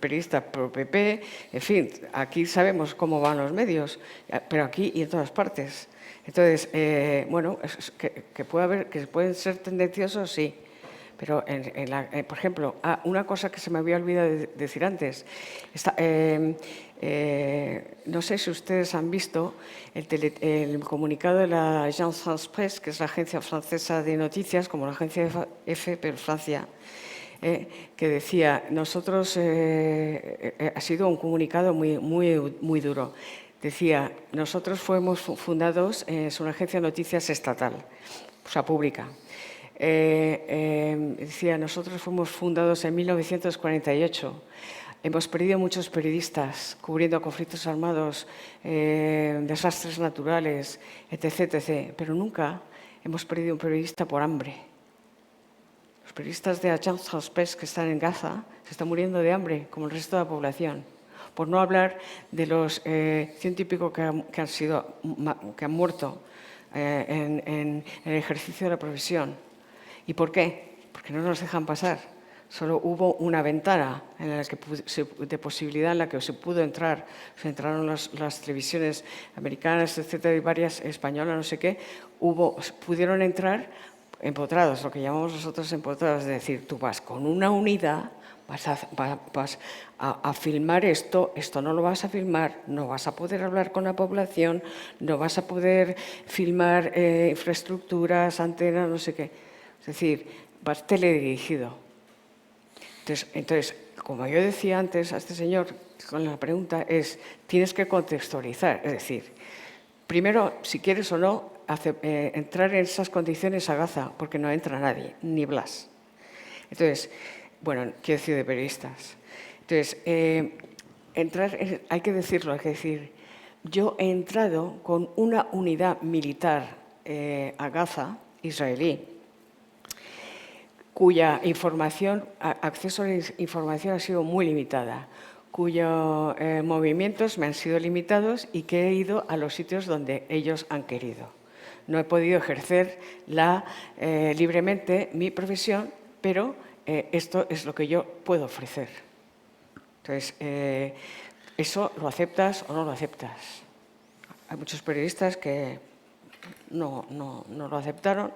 B: periodistas pro-PP, en fin, aquí sabemos cómo van los medios, pero aquí y en todas partes. Entonces, bueno, que pueden ser tendenciosos, sí. Pero, por ejemplo, una cosa que se me había olvidado decir antes. No sé si ustedes han visto el comunicado de la Agence France Presse, que es la agencia francesa de noticias, como la agencia EFE, pero Francia, que decía, ha sido un comunicado muy duro. Decía, nosotros fuimos fundados, es una agencia de noticias estatal, o sea, pública. Decía, nosotros fuimos fundados en 1948. Hemos perdido muchos periodistas cubriendo conflictos armados, desastres naturales, etc., etc., pero nunca hemos perdido un periodista por hambre. Los periodistas de Agence France que están en Gaza se están muriendo de hambre, como el resto de la población. Por no hablar de los 100 y pico que han muerto en el ejercicio de la profesión. ¿Y por qué? Porque no nos dejan pasar. Solo hubo una ventana de posibilidad en la que se pudo entrar. Se entraron las televisiones americanas, etcétera, y varias españolas, no sé qué. Pudieron entrar empotrados, lo que llamamos nosotros empotrados. Es decir, tú vas con una unidad, vas a filmar esto no lo vas a filmar, no vas a poder hablar con la población, no vas a poder filmar infraestructuras, antenas, no sé qué. Es decir, vas teledirigido. Entonces, como yo decía antes a este señor con la pregunta, tienes que contextualizar. Es decir, primero, si quieres o no, entrar en esas condiciones a Gaza, porque no entra nadie, ni Blas. Entonces, bueno, quiero decir de periodistas. Entonces, hay que decirlo, hay que decir, yo he entrado con una unidad militar a Gaza, israelí, cuya acceso a la información ha sido muy limitada, cuyos movimientos me han sido limitados y que he ido a los sitios donde ellos han querido. No he podido ejercer libremente mi profesión, pero esto es lo que yo puedo ofrecer. Entonces, ¿eso lo aceptas o no lo aceptas? Hay muchos periodistas que no lo aceptaron.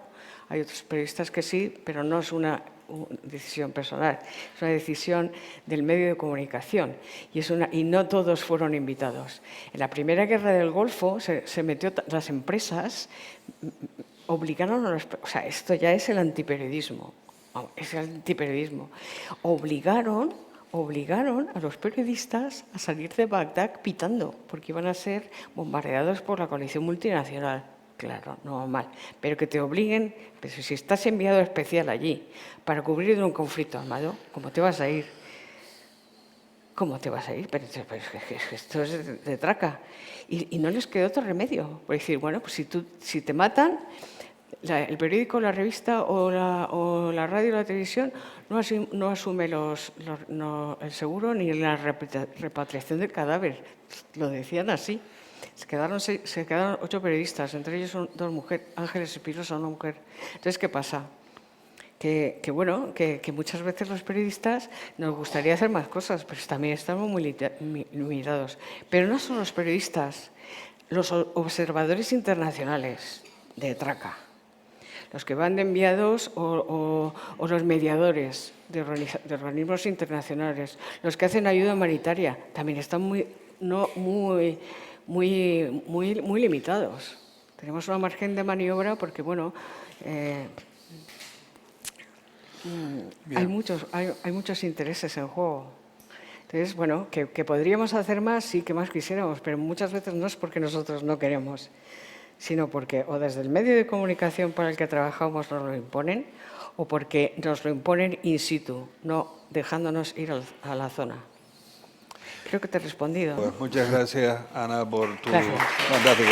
B: Hay otros periodistas que sí, pero no es una decisión personal, es una decisión del medio de comunicación y no todos fueron invitados. En la primera guerra del Golfo las empresas obligaron a los... O sea, esto ya es el antiperiodismo. Es el antiperiodismo. Obligaron a los periodistas a salir de Bagdad pitando, porque iban a ser bombardeados por la coalición multinacional. Claro, no mal. Pero que te obliguen, pero si estás enviado especial allí para cubrir un conflicto armado, ¿cómo te vas a ir? ¿Cómo te vas a ir? Pero esto es de traca. Y no les quedó otro remedio. Por decir, bueno, pues si te matan, el periódico, la revista o la radio o la televisión no asume el seguro ni la repatriación del cadáver. Lo decían así. Se quedaron 8 periodistas, entre ellos 2 mujeres, Ángeles Espinosa, una mujer. Entonces, ¿qué pasa? Que muchas veces los periodistas nos gustaría hacer más cosas, pero también estamos muy limitados. Pero no son los periodistas, los observadores internacionales de traca, los que van de enviados o los mediadores de organismos internacionales, los que hacen ayuda humanitaria, también están muy limitados. Tenemos una margen de maniobra porque, bueno, hay muchos intereses en juego. Entonces, bueno, que podríamos hacer más, sí, que más quisiéramos, pero muchas veces no es porque nosotros no queremos, sino porque o desde el medio de comunicación para el que trabajamos nos lo imponen o porque nos lo imponen in situ, no dejándonos ir a la zona. Creo que te he respondido.
A: Pues muchas gracias, Ana, por tu
B: Gracias.
A: fantástico.